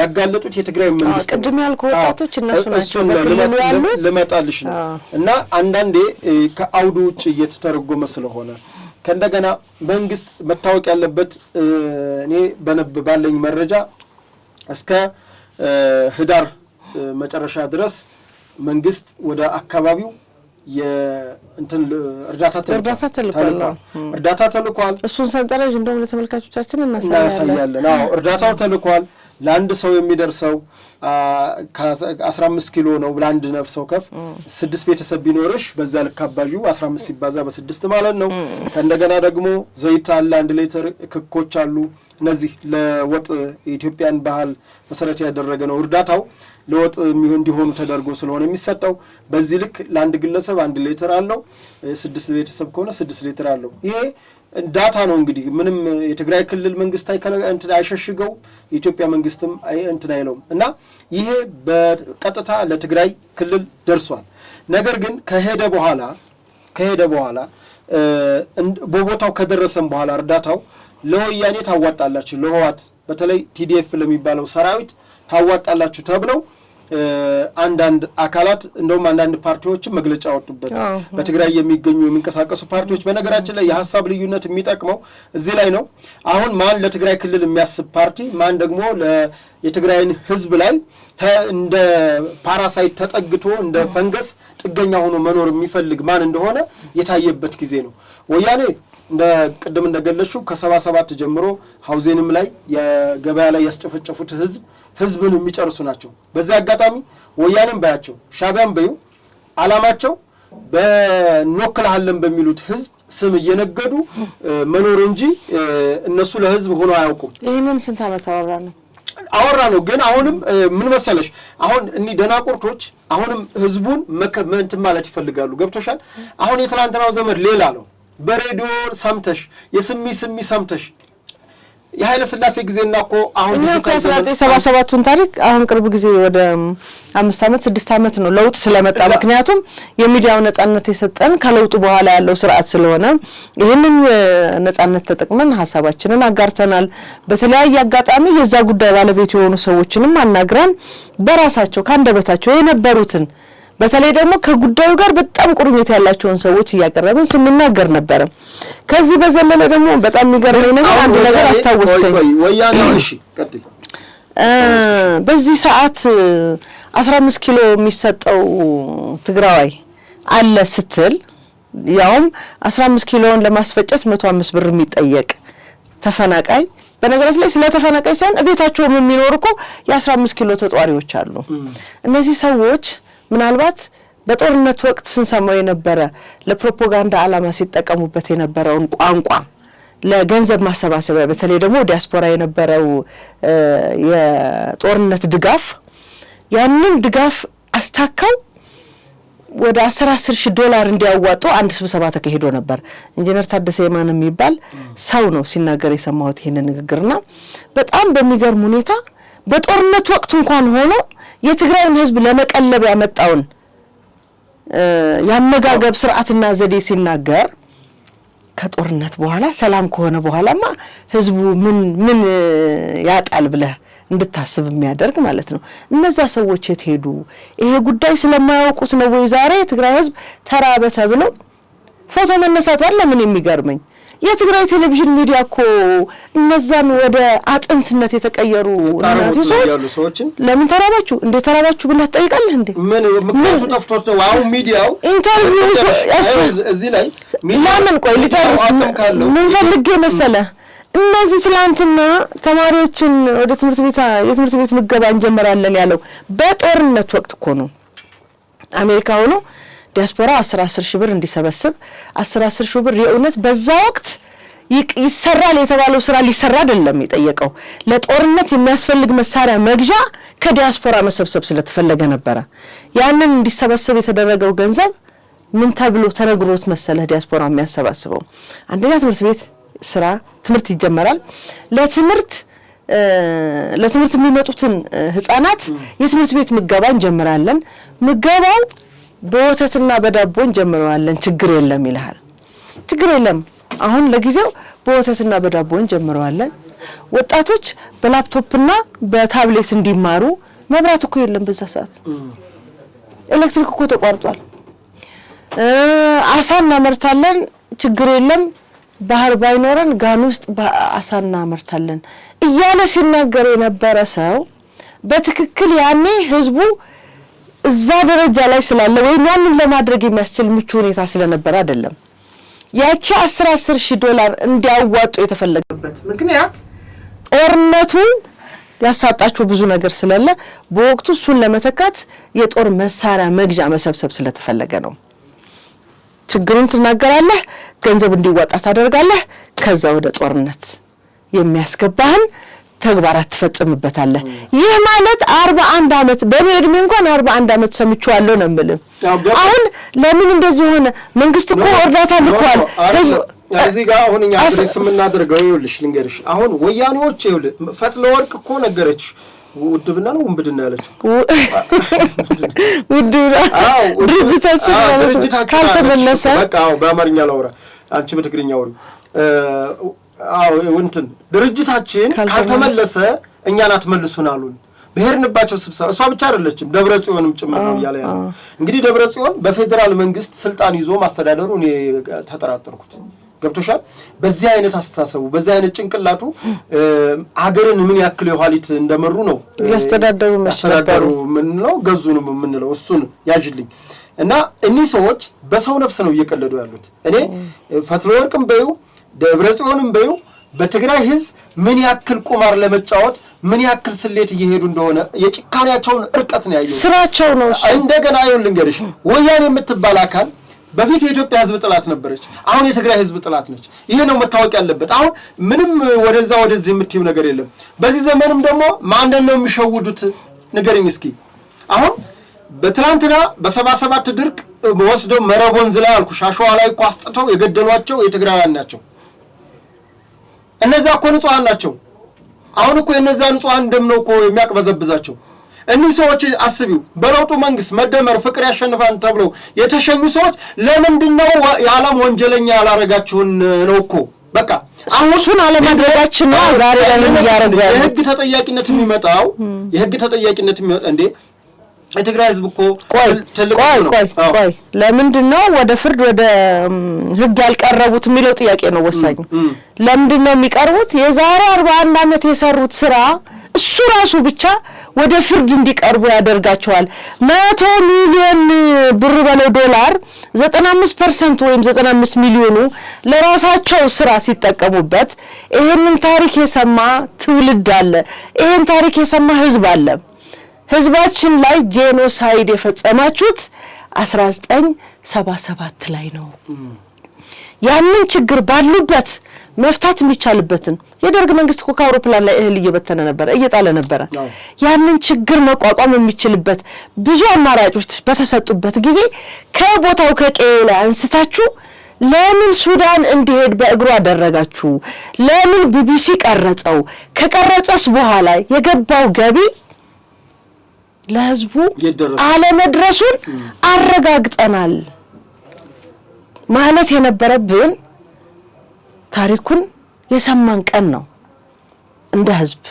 B: ያጋለጡት የትግራይ መንግስት
A: ቅድም ያልኩ ወጣቶች እነሱ ናቸው በክልሉ ያሉ
B: ለመጣልሽ ነው እና አንዳንዴ ከአውዱ ውጭ እየተተረጎመ ስለሆነ ከእንደገና መንግስት መታወቅ ያለበት እኔ ባለኝ መረጃ እስከ ህዳር መጨረሻ ድረስ መንግስት ወደ አካባቢው እርዳታ ተልኳል።
A: እሱን ሰንጠረዥ እንደውም ለተመልካቾቻችን እናሳያለን።
B: አዎ እርዳታው ተልኳል። ለአንድ ሰው የሚደርሰው 15 ኪሎ ነው ለአንድ ነፍስ ወከፍ 6 ቤተሰብ ቢኖርሽ በዛ ልክ አባዡ 15 ሲባዛ በ6 ማለት ነው። ከእንደገና ደግሞ ዘይት አለ 1 ሊትር፣ ክኮች አሉ። እነዚህ ለወጥ የኢትዮጵያን ባህል መሰረት ያደረገ ነው። እርዳታው ለወጥ እንዲሆኑ ተደርጎ ስለሆነ የሚሰጠው በዚህ ልክ ለአንድ ግለሰብ 1 ሊትር አለው። 6 ቤተሰብ ከሆነ 6 ሊትር አለው። ይሄ ዳታ ነው እንግዲህ ምንም የትግራይ ክልል መንግስት አይሸሽገው የኢትዮጵያ መንግስትም አይለውም እና ይሄ በቀጥታ ለትግራይ ክልል ደርሷል። ነገር ግን ከሄደ በኋላ በቦታው ከደረሰም በኋላ እርዳታው ለወያኔ ታዋጣላችሁ ለህዋት በተለይ ቲዲኤፍ ለሚባለው ሰራዊት ታዋጣላችሁ ተብለው አንዳንድ አካላት እንደውም አንዳንድ ፓርቲዎችም መግለጫ ወጡበት። በትግራይ የሚንቀሳቀሱ ፓርቲዎች በነገራችን ላይ የሐሳብ ልዩነት የሚጠቅመው እዚህ ላይ ነው። አሁን ማን ለትግራይ ክልል የሚያስብ ፓርቲ ማን ደግሞ የትግራይን ህዝብ ላይ እንደ ፓራሳይት ተጠግቶ እንደ ፈንገስ ጥገኛ ሆኖ መኖር የሚፈልግ ማን እንደሆነ የታየበት ጊዜ ነው። ወያኔ ቅድም እንደገለጽሽው ከ77 ጀምሮ ሀውዜንም ላይ የገበያ ላይ ያስጨፈጨፉት ህዝብን የሚጨርሱ ናቸው። በዚህ አጋጣሚ ወያኔም ባያቸው ሻዕቢያም በዩ አላማቸው በኖክልሃለን በሚሉት ህዝብ ስም እየነገዱ መኖር እንጂ እነሱ ለህዝብ ሆኖ አያውቁም።
A: ይሄንን ስንት ዓመት
B: አወራ ነው። ግን አሁንም ምን መሰለሽ አሁን እኒህ ደናቁርቶች አሁንም ህዝቡን እንትን ማለት ይፈልጋሉ። ገብቶሻል? አሁን የትናንትናው ዘመን ሌላ ነው። በሬዲዮ ሰምተሽ የስሚ ሰምተሽ የኃይለ ሥላሴ ጊዜና እኮ አሁን
A: እኛ ከ1977ቱን ታሪክ አሁን ቅርብ ጊዜ ወደ 5 ዓመት 6 ዓመት ነው ለውጥ ስለመጣ ምክንያቱም የሚዲያው ነጻነት የሰጠን ከለውጡ በኋላ ያለው ስርዓት ስለሆነ ይሄንን ነጻነት ተጠቅመን ሐሳባችንን አጋርተናል። በተለያየ አጋጣሚ የዛ ጉዳይ ባለቤት የሆኑ ሰዎችንም አናግረን በራሳቸው ካንደበታቸው የነበሩትን በተለይ ደግሞ ከጉዳዩ ጋር በጣም ቁርኝት ያላቸውን ሰዎች እያቀረብን ስንናገር ነበር። ከዚህ በዘለለ ደግሞ በጣም የሚገርመኝ ነገር አንድ ነገር አስታወስከኝ።
B: ወያኔ እሺ ቀጥይ።
A: በዚህ ሰዓት 15 ኪሎ የሚሰጠው ትግራዋይ አለ ስትል ያውም 15 ኪሎን ለማስፈጨት 105 ብር የሚጠየቅ ተፈናቃይ በነገራችን ላይ ስለ ተፈናቃይ ሳይሆን እቤታቸውም የሚኖር እኮ የ15 ኪሎ ተጧሪዎች አሉ። እነዚህ ሰዎች ምናልባት በጦርነት ወቅት ስንሰማው የነበረ ለፕሮፓጋንዳ ዓላማ ሲጠቀሙበት የነበረውን ቋንቋ ለገንዘብ ማሰባሰቢያ በተለይ ደግሞ ዲያስፖራ የነበረው የጦርነት ድጋፍ ያንን ድጋፍ አስታካው ወደ 10 ሺህ ዶላር እንዲያዋጡ አንድ ስብሰባ ተካሂዶ ነበር። ኢንጂነር ታደሰ የማን የሚባል ሰው ነው ሲናገር የሰማሁት ይሄንን ንግግርና በጣም በሚገርም ሁኔታ በጦርነት ወቅት እንኳን ሆኖ የትግራይን ህዝብ ለመቀለብ ያመጣውን ያመጋገብ ስርዓትና ዘዴ ሲናገር ከጦርነት በኋላ ሰላም ከሆነ በኋላማ ህዝቡ ምን ያጣል ብለህ እንድታስብ የሚያደርግ ማለት ነው። እነዛ ሰዎች የት ሄዱ? ይሄ ጉዳይ ስለማያውቁት ነው ወይ ዛሬ የትግራይ ህዝብ ተራበ ተብሎ ፎቶ መነሳት አለ? ምን የሚገርመኝ የትግራይ ቴሌቪዥን ሚዲያ እኮ እነዛን ወደ አጥንትነት የተቀየሩ ሰዎች ለምን ተራባችሁ እንዴ ተራባችሁ ብለህ ትጠይቃለህ እንዴ?
B: ምን ምክንያቱ ጠፍቶት ነው? አሁን ሚዲያው
A: ኢንተርቪው
B: እዚህ ላይ
A: ለምን ቆይ ልጨርስ ምን ፈልጌ መሰለህ እነዚህ ትላንትና ተማሪዎችን ወደ የትምህርት ቤት ምገባ እንጀምራለን ያለው በጦርነት ወቅት እኮ ነው። አሜሪካ ሆኖ ዲያስፖራ 10 ሺህ ብር እንዲሰበስብ 10 ሺህ ብር የእውነት በዛ ወቅት ይሰራል የተባለው ስራ ሊሰራ አይደለም የጠየቀው ለጦርነት የሚያስፈልግ መሳሪያ መግዣ ከዲያስፖራ መሰብሰብ ስለተፈለገ ነበር። ያንን እንዲሰበሰብ የተደረገው ገንዘብ ምን ተብሎ ተነግሮት መሰለህ ዲያስፖራ የሚያሰባስበው አንደኛ ትምህርት ቤት ስራ ትምህርት ይጀመራል። ለትምህርት የሚመጡትን ህፃናት የትምህርት ቤት ምገባ እንጀምራለን። ምገባው በወተትና በዳቦ እንጀምራለን ችግር የለም ይላል። ችግር የለም አሁን ለጊዜው በወተትና በዳቦ እንጀምራለን። ወጣቶች በላፕቶፕና በታብሌት እንዲማሩ መብራት እኮ የለም በዛ ሰዓት ኤሌክትሪክ እኮ ተቋርጧል። አሳ እናመርታለን ችግር የለም ባህር ባይኖረን ጋን ውስጥ አሳ እናመርታለን እያለ ሲናገር የነበረ ሰው በትክክል ያኔ ህዝቡ እዛ ደረጃ ላይ ስላለ ወይ ያንን ለማድረግ የሚያስችል ምቹ ሁኔታ ስለነበር አይደለም ያቺ 10 ሺህ ዶላር እንዲያዋጡ የተፈለገበት ምክንያት ጦርነቱ ያሳጣቸው ብዙ ነገር ስለለ በወቅቱ እሱን ለመተካት የጦር መሳሪያ መግዣ መሰብሰብ ስለተፈለገ ነው። ችግሩን ትናገራለህ ገንዘብ እንዲዋጣ ታደርጋለህ ከዛ ወደ ጦርነት የሚያስገባህን ተግባራት ተፈጽምበታለህ። ይህ ማለት 41 አመት በእድሜ እንኳን 41 አመት ሰምቻለሁ ነው የምልህ። አሁን ለምን እንደዚህ ሆነ? መንግስት እኮ እርዳታ ልኳል።
B: እዚህ ጋር አሁን እኛ አድሬስ የምናደርገው ይኸውልሽ ልንገርሽ አሁን ወያኔዎች ይኸውልህ ፈትለ ወርቅ እኮ ነገረች ውድብና ነው ወንብድና ያለችው ውድብና ድርጅታችን ካልተመለሰ በቃ በአማርኛ ላውራ አንቺ በትግርኛ አውሪ እንትን ድርጅታችን ካልተመለሰ እኛን አትመልሱን አሉን። በሄርንባቸው ስብሰባ እሷ ብቻ አይደለችም ደብረጽዮንም ጭምር ነው ያለ ያለው። እንግዲህ ደብረጽዮን በፌደራል መንግስት ስልጣን ይዞ ማስተዳደሩ እኔ ተጠራጠርኩት። ገብቶሻል? በዚህ አይነት አስተሳሰቡ በዚህ አይነት ጭንቅላቱ ሀገርን ምን ያክል የኋሊት እንደመሩ ነው ያስተዳደሩ ምን ነው ገዙንም ምን ነው እሱን ያጅልኝ እና እኚህ ሰዎች በሰው ነፍስ ነው እየቀለዱ ያሉት። እኔ ፈትለ ወርቅም በዩ ደብረጽዮንም በዩ በትግራይ ህዝብ ምን ያክል ቁማር ለመጫወት ምን ያክል ስሌት እየሄዱ እንደሆነ የጭካኔያቸውን እርቀት ነው ያየው።
A: ስራቸው ነው።
B: እንደገና ይሁን ልንገርሽ ወያኔ የምትባል አካል በፊት የኢትዮጵያ ህዝብ ጥላት ነበረች። አሁን የትግራይ ህዝብ ጥላት ነች። ይሄ ነው መታወቅ ያለበት። አሁን ምንም ወደዚህ የምትይው ነገር የለም። በዚህ ዘመንም ደግሞ ማንን ነው የሚሸውዱት ንገረኝ እስኪ። አሁን በትላንትና በ77 ድርቅ ወስደው መረብ ወንዝ ላይ አልኩሽ አሸዋ ላይ እኮ አስጥተው የገደሏቸው የትግራውያን ናቸው። እነዛ እኮ ንጹሃን ናቸው። አሁን እኮ የነዛ ንጹሃን ደም ነው እኮ የሚያቅበዘብዛቸው። እነዚህ ሰዎች አስቢው በለውጡ መንግስት መደመር ፍቅር ያሸንፋን ተብለው የተሸኙ ሰዎች ለምንድን ነው የዓለም ወንጀለኛ ያላረጋችሁን ነው እኮ በቃ
A: አሁን እሱን አለማድረጋችን ነው ዛሬ ለምን ያረጋል?
B: የህግ ተጠያቂነት የሚመጣው እንዴ የትግራይ ህዝብ እኮ
A: ቆይ ለምንድን ነው ወደ ፍርድ ወደ ህግ ያልቀረቡት የሚለው ጥያቄ ነው ወሳኝ። ለምንድን ነው የሚቀርቡት? የዛሬ 41 አመት የሰሩት ስራ እሱ ራሱ ብቻ ወደ ፍርድ እንዲቀርቡ ያደርጋቸዋል። 100 ሚሊዮን ብር በለው ዶላር 95% ወይም 95 ሚሊዮኑ ለራሳቸው ስራ ሲጠቀሙበት ይሄንን ታሪክ የሰማ ትውልድ አለ። ይሄን ታሪክ የሰማ ህዝብ አለ። ህዝባችን ላይ ጄኖሳይድ የፈጸማችሁት 1977 ላይ ነው። ያንን ችግር ባሉበት መፍታት የሚቻልበትን የደርግ መንግስት እኮ ከአውሮፕላን ላይ እህል እየበተነ ነበር እየጣለ ነበር። ያንን ችግር መቋቋም የሚችልበት ብዙ አማራጮች በተሰጡበት ጊዜ ከቦታው ከቀዬው ላይ አንስታችሁ ለምን ሱዳን እንዲሄድ በእግሩ አደረጋችሁ? ለምን ቢቢሲ ቀረጸው? ከቀረጸስ በኋላ የገባው ገቢ ለህዝቡ አለመድረሱን አረጋግጠናል ማለት የነበረብን ታሪኩን የሰማን ቀን ነው እንደ ህዝብ።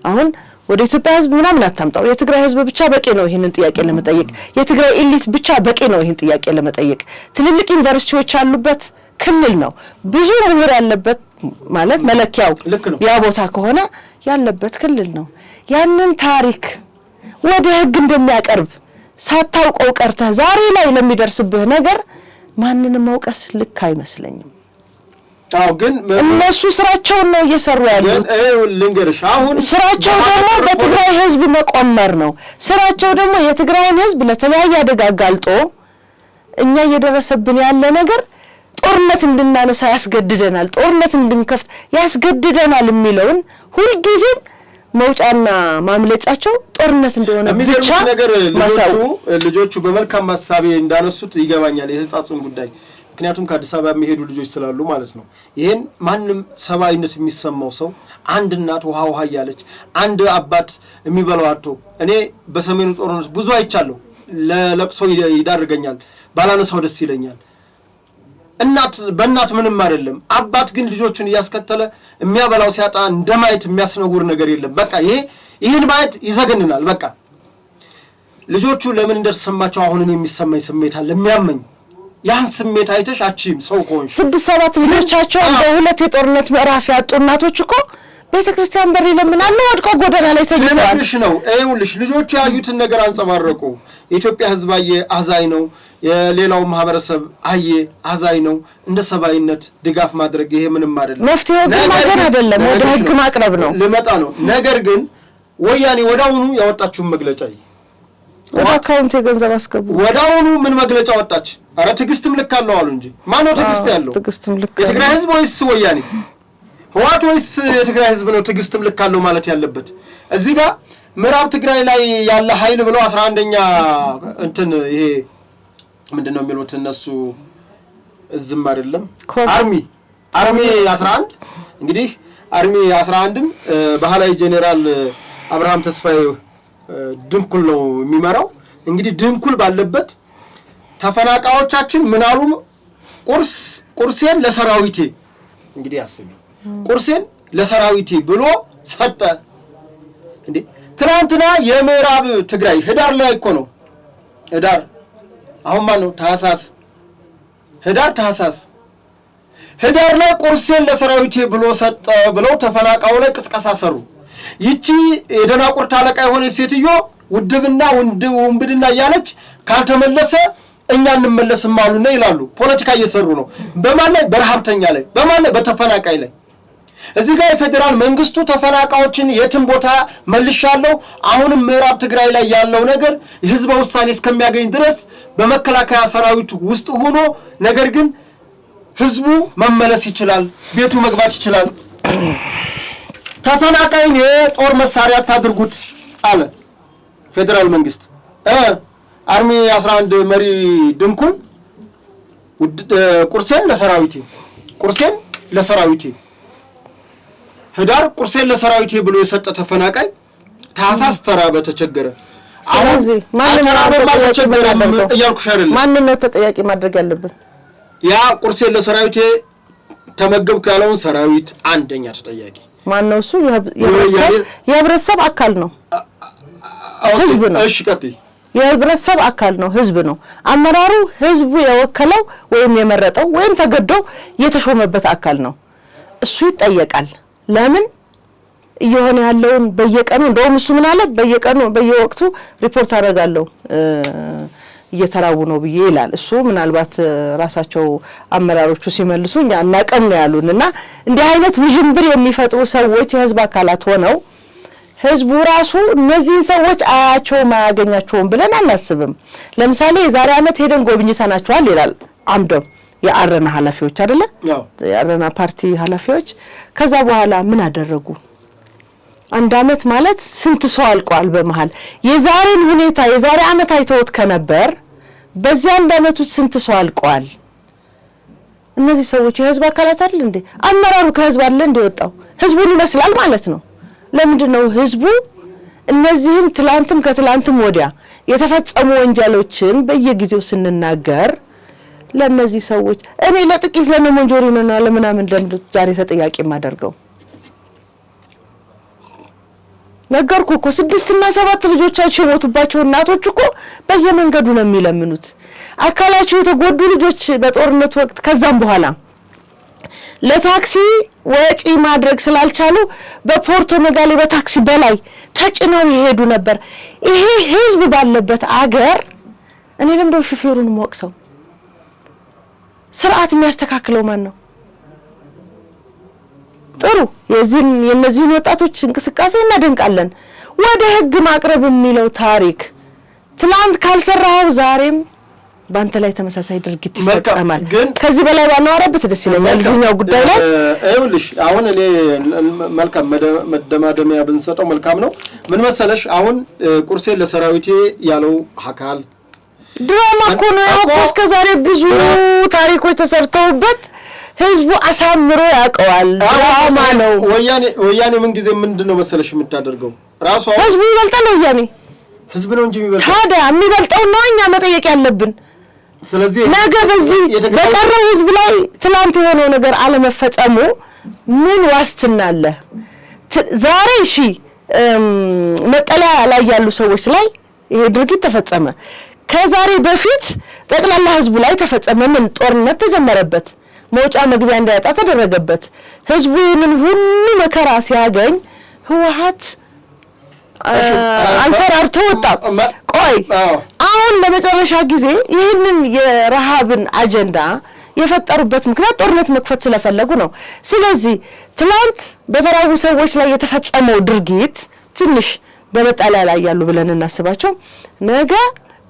A: አሁን ወደ ኢትዮጵያ ህዝብ ምናምን አታምጣው። የትግራይ ህዝብ ብቻ በቂ ነው ይሄንን ጥያቄ ለመጠየቅ። የትግራይ ኤሊት ብቻ በቂ ነው ይሄን ጥያቄ ለመጠየቅ። ትልልቅ ዩኒቨርሲቲዎች ያሉበት ክልል ነው። ብዙ ምሁር ያለበት ማለት መለኪያው ያ ቦታ ከሆነ ያለበት ክልል ነው። ያንን ታሪክ ወደ ህግ እንደሚያቀርብ ሳታውቀው ቀርተህ ዛሬ ላይ ለሚደርስብህ ነገር ማንንም መውቀስ ልክ አይመስለኝም።
B: ግን
A: እነሱ ስራቸውን ነው እየሰሩ ያሉት።
B: ልንገርሽ አሁን
A: ስራቸው ደግሞ በትግራይ ህዝብ መቆመር ነው። ስራቸው ደግሞ የትግራይን ህዝብ ለተለያየ አደጋ ጋልጦ እኛ እየደረሰብን ያለ ነገር ጦርነት እንድናነሳ ያስገድደናል፣ ጦርነት እንድንከፍት ያስገድደናል የሚለውን ሁልጊዜም መውጫና ማምለጫቸው ጦርነት እንደሆነ ብቻ
B: ነገር ልጆቹ በመልካም ሐሳብ እንዳነሱት ይገባኛል የህፃጹን ጉዳይ። ምክንያቱም ከአዲስ አበባ የሚሄዱ ልጆች ስላሉ ማለት ነው። ይሄን ማንም ሰባይነት የሚሰማው ሰው አንድ እናት ውሃ እያለች አንድ አባት የሚበላው አጥቶ እኔ በሰሜኑ ጦርነት ብዙ አይቻለሁ። ለለቅሶ ይዳርገኛል፣ ባላነሳው ደስ ይለኛል። እናት በእናት ምንም አይደለም። አባት ግን ልጆቹን እያስከተለ የሚያበላው ሲያጣ እንደማየት የሚያስነውር ነገር የለም። በቃ ይሄን ማየት ይዘገንናል። በቃ ልጆቹ ለምን እንደተሰማቸው አሁን የሚሰማኝ ስሜት አለ የሚያመኝ። ያን ስሜት አይተሽ አቺም ሰው ቆንጆ 6-7 ልጆቻቸው በሁለት የጦርነት ምዕራፍ ያጡ እናቶች እኮ ቤተክርስቲያን በር ይለምናሉ፣ ወድቀው ጎዳና ላይ ተኝተዋል። ነው አይውልሽ ልጆቹ ያዩትን ነገር አንጸባረቁ። የኢትዮጵያ ህዝብ አዛኝ ነው፣ የሌላው ማህበረሰብ አዛኝ ነው። እንደ ሰባይነት ድጋፍ ማድረግ ይሄ ምንም አይደለም። መፍትሄው ግን ማዘን አይደለም፣ ወደ ህግ ማቅረብ ነው። ልመጣ ነው። ነገር ግን ወያኔ ወዳውኑ ያወጣችው መግለጫ
A: ወደ አካውንት የገንዘብ አስገቡ
B: ወዳውኑ ምን መግለጫ ወጣች? አረ ትግስትም ልክ አለው አሉ እንጂ ማነው ትግስት ያለው?
A: ትግስትም ልክ
B: የትግራይ ህዝብ ወይስ ወያኔ? ህዋት ወይስ የትግራይ ህዝብ ነው ትግስትም ልክ አለው ማለት ያለበት? እዚህ ጋር ምዕራብ ትግራይ ላይ ያለ ኃይል ብለው 11ኛ እንትን ይሄ ምንድነው የሚሉት እነሱ እዝም አይደለም አርሚ 11 እንግዲህ አርሚ 11ን ባህላዊ ጄኔራል አብርሃም ተስፋዬ ድንኩል ነው የሚመራው። እንግዲህ ድንኩል ባለበት ተፈናቃዮቻችን ምን አሉ? ቁርሴን ለሰራዊቴ እንግዲህ አስቢ ቁርሴን ለሰራዊቴ ብሎ ሰጠ። እንዴ ትናንትና የምዕራብ ትግራይ ህዳር ላይ እኮ ነው ህዳር አሁን ማን ነው ታህሳስ ህዳር ላይ ቁርሴን ለሰራዊቴ ብሎ ሰጠ ብለው ተፈናቃዩ ላይ ቅስቀሳ ሰሩ። ይቺ የደናቁርት አለቃ የሆነ ሴትዮ ውድብና ወንብድና እያለች ካልተመለሰ እኛ እንመለስም አሉና ይላሉ። ፖለቲካ እየሰሩ ነው። በማን ላይ? በረሃብተኛ ላይ። በማን ላይ? በተፈናቃይ ላይ። እዚህ ጋር የፌደራል መንግስቱ ተፈናቃዮችን የትም ቦታ መልሻለሁ፣ አሁንም ምዕራብ ትግራይ ላይ ያለው ነገር የህዝብ ውሳኔ እስከሚያገኝ ድረስ በመከላከያ ሰራዊት ውስጥ ሆኖ ነገር ግን ህዝቡ መመለስ ይችላል፣ ቤቱ መግባት ይችላል። ተፈናቃይን የጦር መሳሪያ ታድርጉት አለ ፌደራል መንግስት። አርሚ 11 መሪ ድንኩል ቁርሴን ለሰራዊቴ ህዳር ቁርሴን ለሰራዊቴ ብሎ የሰጠ ተፈናቃይ ታህሳስ ተራበ ተቸገረ።
A: ስለዚህ ማን ነው ተጠያቂ ማድረግ ያለብን?
B: ያ ቁርሴን ለሰራዊቴ ተመገብኩ ያለውን ሰራዊት አንደኛ ተጠያቂ
A: ማን ነው? እሱ የህብረተሰብ አካል ነው፣ ህዝብ ነው። እሺ ቀጥይ። የህብረተሰብ አካል ነው፣ ህዝብ ነው። አመራሩ ህዝቡ የወከለው ወይም የመረጠው ወይም ተገዶ የተሾመበት አካል ነው። እሱ ይጠየቃል። ለምን እየሆነ ያለውን በየቀኑ እንደውም እሱ ምን አለ በየቀኑ በየወቅቱ ሪፖርት አደርጋለሁ እየተራቡ ነው ብዬ ይላል። እሱ ምናልባት ራሳቸው አመራሮቹ ሲመልሱ እኛ እናቀም ነው ያሉንና እንዲህ አይነት ውዥንብር የሚፈጥሩ ሰዎች የህዝብ አካላት ሆነው ህዝቡ ራሱ እነዚህን ሰዎች አያቸውም አያገኛቸውም ብለን አናስብም። ለምሳሌ የዛሬ ዓመት ሄደን ጎብኝተናቸዋል ይላል አምዶም የአረና ኃላፊዎች አይደለ? የአረና ፓርቲ ኃላፊዎች ከዛ በኋላ ምን አደረጉ? አንድ ዓመት ማለት ስንት ሰው አልቋል በመሃል። የዛሬን ሁኔታ የዛሬ ዓመት አይተውት ከነበር በዚያ አንድ ዓመት ውስጥ ስንት ሰው አልቋል? እነዚህ ሰዎች የህዝብ አካላት አይደል እንዴ? አመራሩ ከህዝብ አይደል እንዴ ወጣው? ህዝቡን ይመስላል ማለት ነው። ለምንድን ነው ህዝቡ እነዚህን ትላንትም ከትላንትም ወዲያ የተፈጸሙ ወንጀሎችን በየጊዜው ስንናገር ለነዚህ ሰዎች እኔ ለጥቂት ለነሞንጆሪና ለምናምን ለምንድን ዛሬ ተጠያቂ ማደርገው? ነገርኩ እኮ 6 እና 7 ልጆቻቸው የሞቱባቸው እናቶች እኮ በየመንገዱ ነው የሚለምኑት። አካላቸው የተጎዱ ልጆች በጦርነት ወቅት ከዛም በኋላ ለታክሲ ወጪ ማድረግ ስላልቻሉ በፖርቶ ሜጋሌ በታክሲ በላይ ተጭነው ይሄዱ ነበር። ይሄ ህዝብ ባለበት አገር እኔ ለምንድነው ሹፌሩን ወቅሰው? ስርዓት የሚያስተካክለው ማን ነው? ጥሩ የነዚህን ወጣቶች እንቅስቃሴ እናደንቃለን። ወደ ህግ ማቅረብ የሚለው ታሪክ ትላንት ካልሰራው ዛሬም ባንተ ላይ ተመሳሳይ ድርጊት ይፈጸማል። ከዚህ በላይ ባናወራበት ደስ ይለኛል። እዚህኛው ጉዳይ ላይ
B: አይውልሽ አሁን እኔ መልካም መደማደሚያ ብንሰጠው መልካም ነው። ምን መሰለሽ አሁን ቁርሴን ለሰራዊቴ ያለው አካል
A: ድራማ እኮ ነው። እስከ ዛሬ ብዙ ታሪኮች ተሰርተውበት ህዝቡ አሳምሮ ያውቀዋል። ድራማ ነው።
B: ወያኔ ምን ጊዜ ምንድነው መሰለሽ የምታደርገው ራሱ
A: ህዝቡ ይበልጣል። ወያኔ
B: ህዝብ ነው እንጂ የሚበልጠው።
A: ታዲያ የሚበልጠው ነው እኛ መጠየቅ ያለብን።
B: ስለዚህ
A: ነገ በዚህ በቀረው ህዝብ ላይ ትላንት የሆነው ነገር አለመፈጸሙ ምን ዋስትና አለ? ዛሬ እሺ መጠለያ ላይ ያሉ ሰዎች ላይ ይሄ ድርጊት ተፈጸመ። ከዛሬ በፊት ጠቅላላ ህዝቡ ላይ ተፈጸመ። ምን ጦርነት ተጀመረበት፣ መውጫ መግቢያ እንዳያጣ ተደረገበት። ህዝቡ ይህንን ሁሉ መከራ ሲያገኝ ህወሓት አንፈራርቶ ወጣ። ቆይ አሁን ለመጨረሻ ጊዜ ይህንን የረሃብን አጀንዳ የፈጠሩበት ምክንያት ጦርነት መክፈት ስለፈለጉ ነው። ስለዚህ ትላንት በተራቡ ሰዎች ላይ የተፈጸመው ድርጊት ትንሽ በመጠለያ ላይ ያሉ ብለን እናስባቸው። ነገ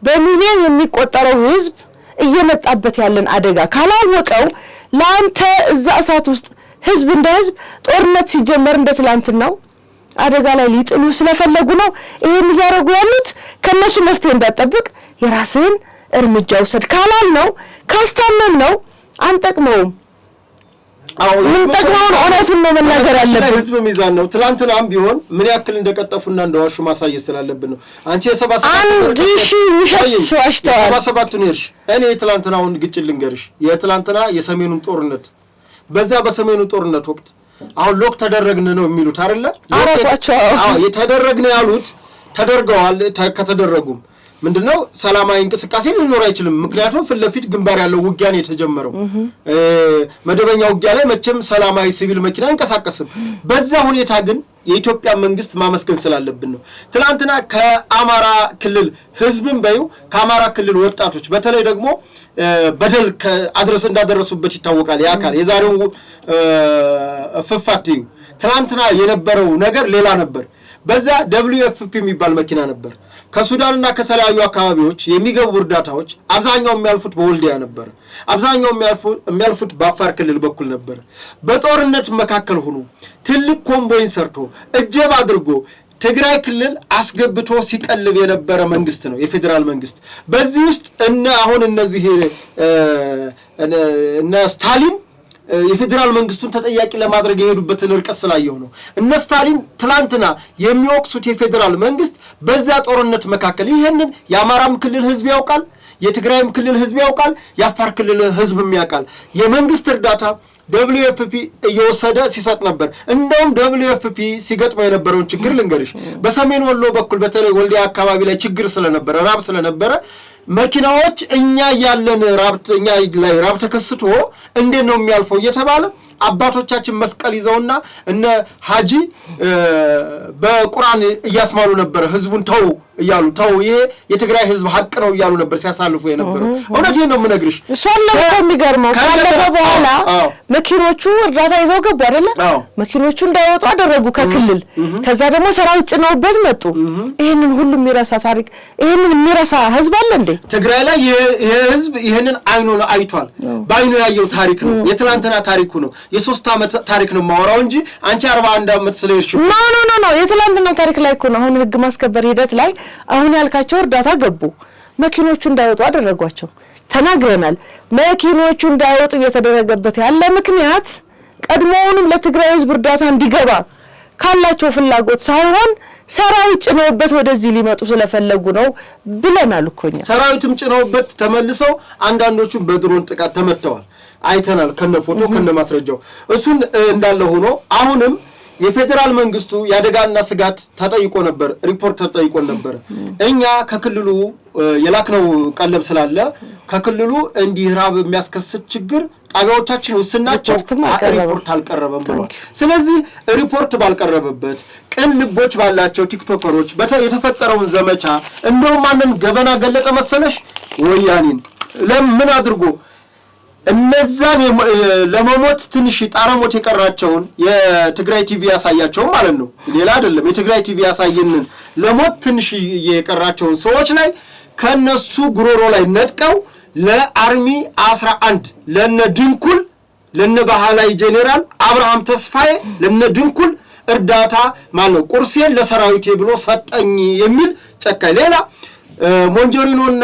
A: በሚሊዮን የሚቆጠረው ህዝብ እየመጣበት ያለን አደጋ ካላወቀው ላንተ እዛ እሳት ውስጥ ህዝብ እንደ ህዝብ ጦርነት ሲጀመር እንደ ትላንትናው አደጋ ላይ ሊጥሉ ስለፈለጉ ነው ይሄን ያረጉ ያሉት። ከነሱ መፍትሄ እንዳጠብቅ የራስን እርምጃ ወሰድ ካላል ነው ካስተመን ነው አንጠቅመውም። ምን ጠቅመው እውነቱን ነው መናገር ያለብን።
B: ህዝብ ሚዛን ነው። ትላንትናም ቢሆን ምን ያክል እንደቀጠፉና እንደዋሹ ማሳየት ስላለብን ነው። አንቺ
A: አንድ ሺህ ውሸት ዋሽተዋል።
B: 77 ነው። እኔ ትላንትናውን ግጭት ልንገርሽ። የትላንትና የሰሜኑን ጦርነት በዛ በሰሜኑ ጦርነት ወቅት አሁን ሎክ ተደረግን ነው የሚሉት አይደለ? የተደረግን ያሉት ተደርገዋል። ከተደረጉም ምንድነው ሰላማዊ እንቅስቃሴ ሊኖር አይችልም። ምክንያቱም ፍለፊት ግንባር ያለው ውጊያ ነው የተጀመረው። መደበኛ ውጊያ ላይ መቼም ሰላማዊ ሲቪል መኪና እንቀሳቀስም። በዛ ሁኔታ ግን የኢትዮጵያ መንግስት ማመስገን ስላለብን ነው። ትላንትና ከአማራ ክልል ህዝብን በዩ ከአማራ ክልል ወጣቶች በተለይ ደግሞ በደል እንዳደረሱበት ይታወቃል። ያካል የዛሬው ፍፋትዩ ትላንትና የነበረው ነገር ሌላ ነበር። በዛ WFP የሚባል መኪና ነበር። ከሱዳንና ከተለያዩ አካባቢዎች የሚገቡ እርዳታዎች አብዛኛው የሚያልፉት በወልዲያ ነበር። አብዛኛው የሚያልፉት በአፋር ክልል በኩል ነበር። በጦርነት መካከል ሆኖ ትልቅ ኮምቦይን ሰርቶ እጀብ አድርጎ ትግራይ ክልል አስገብቶ ሲቀልብ የነበረ መንግስት ነው የፌደራል መንግስት። በዚህ ውስጥ አሁን እነዚህ ስታሊን የፌደራል መንግስቱን ተጠያቂ ለማድረግ የሄዱበትን ርቀት ስላየው ነው። ስታሊን ትላንትና የሚወቅሱት የፌደራል መንግስት በዛ ጦርነት መካከል ይሄንን የአማራም ክልል ህዝብ ያውቃል፣ የትግራይም ክልል ህዝብ ያውቃል፣ የአፋር ክልል ህዝብም ያውቃል። የመንግስት እርዳታ WFP እየወሰደ ሲሰጥ ነበር። እንደውም WFP ሲገጥመው የነበረውን ችግር ልንገርሽ። በሰሜን ወሎ በኩል በተለይ ወልዲያ አካባቢ ላይ ችግር ስለነበረ ራብ ስለነበረ መኪናዎች እኛ ያለን ራብተኛ ላይ ራብ ተከስቶ እንዴት ነው የሚያልፈው እየተባለ አባቶቻችን መስቀል ይዘውና እነ ሀጂ በቁርአን እያስማሉ ነበር ህዝቡን ተው እያሉ ተው ይሄ የትግራይ ህዝብ ሀቅ ነው እያሉ ነበር ሲያሳልፉ የነበረው። እውነቴን ነው የምነግርሽ።
A: እሷን ነው የሚገርመው። ካለፈ በኋላ መኪኖቹ እርዳታ ይዘው ገቡ አይደለ? መኪኖቹ እንዳይወጡ አደረጉ ከክልል። ከዛ ደግሞ ሰራዊት ጭነውበት መጡ። ይሄንን ሁሉ የሚረሳ ታሪክ፣ ይሄንን የሚረሳ ህዝብ አለ እንዴ
B: ትግራይ ላይ? ይሄ ህዝብ ይሄንን አይኑ አይቷል። ባይኑ ያየው ታሪክ ነው። የትላንትና ታሪኩ ነው። የ3 ዓመት ታሪክ ነው ማወራው እንጂ አንቺ 41 ዓመት ስለሄድሽ
A: ኖ የትላንትና ታሪክ ላይ እኮ ነው። አሁን ህግ ማስከበር ሂደት ላይ አሁን ያልካቸው እርዳታ ገቡ። መኪኖቹ እንዳይወጡ አደረጓቸው። ተናግረናል። መኪኖቹ እንዳይወጡ እየተደረገበት ያለ ምክንያት ቀድሞውንም ለትግራይ ህዝብ እርዳታ እንዲገባ ካላቸው ፍላጎት ሳይሆን ሰራዊት ጭነውበት ወደዚህ ሊመጡ ስለፈለጉ ነው ብለናል እኮ እኛ። ሰራዊትም ጭነውበት ተመልሰው አንዳንዶቹ በድሮን ጥቃት ተመተዋል። አይተናል ከነፎቶ ከነማስረጃው። እሱን እንዳለ ሆኖ አሁንም የፌደራል መንግስቱ ያደጋና ስጋት ተጠይቆ ነበር፣ ሪፖርት ተጠይቆ ነበር። እኛ ከክልሉ የላክነው ቀለብ ስላለ ከክልሉ እንዲህ ራብ የሚያስከስት ችግር ጣቢያዎቻችን ውስናቸው ሪፖርት አልቀረበም ብሏል። ስለዚህ ሪፖርት ባልቀረበበት ቅን ልቦች ባላቸው ቲክቶከሮች የተፈጠረውን ዘመቻ እንደውም ማንን ገበና ገለጠ መሰለሽ? ወያኔን ለምን አድርጎ እነዛን ለመሞት ትንሽ ጣረሞት የቀራቸውን የትግራይ ቲቪ ያሳያቸው ማለት ነው። ሌላ አይደለም። የትግራይ ቲቪ ያሳየንን ለሞት ትንሽ የቀራቸውን ሰዎች ላይ ከነሱ ጉሮሮ ላይ ነጥቀው ለአርሚ 11 ለነ ድንኩል ለነ ባህላይ ጄኔራል አብርሃም ተስፋዬ ለነ ድንኩል እርዳታ ማለት ቁርሴን ለሰራዊቴ ብሎ ሰጠኝ የሚል ጨካኝ ሌላ ሞንጆሪኖና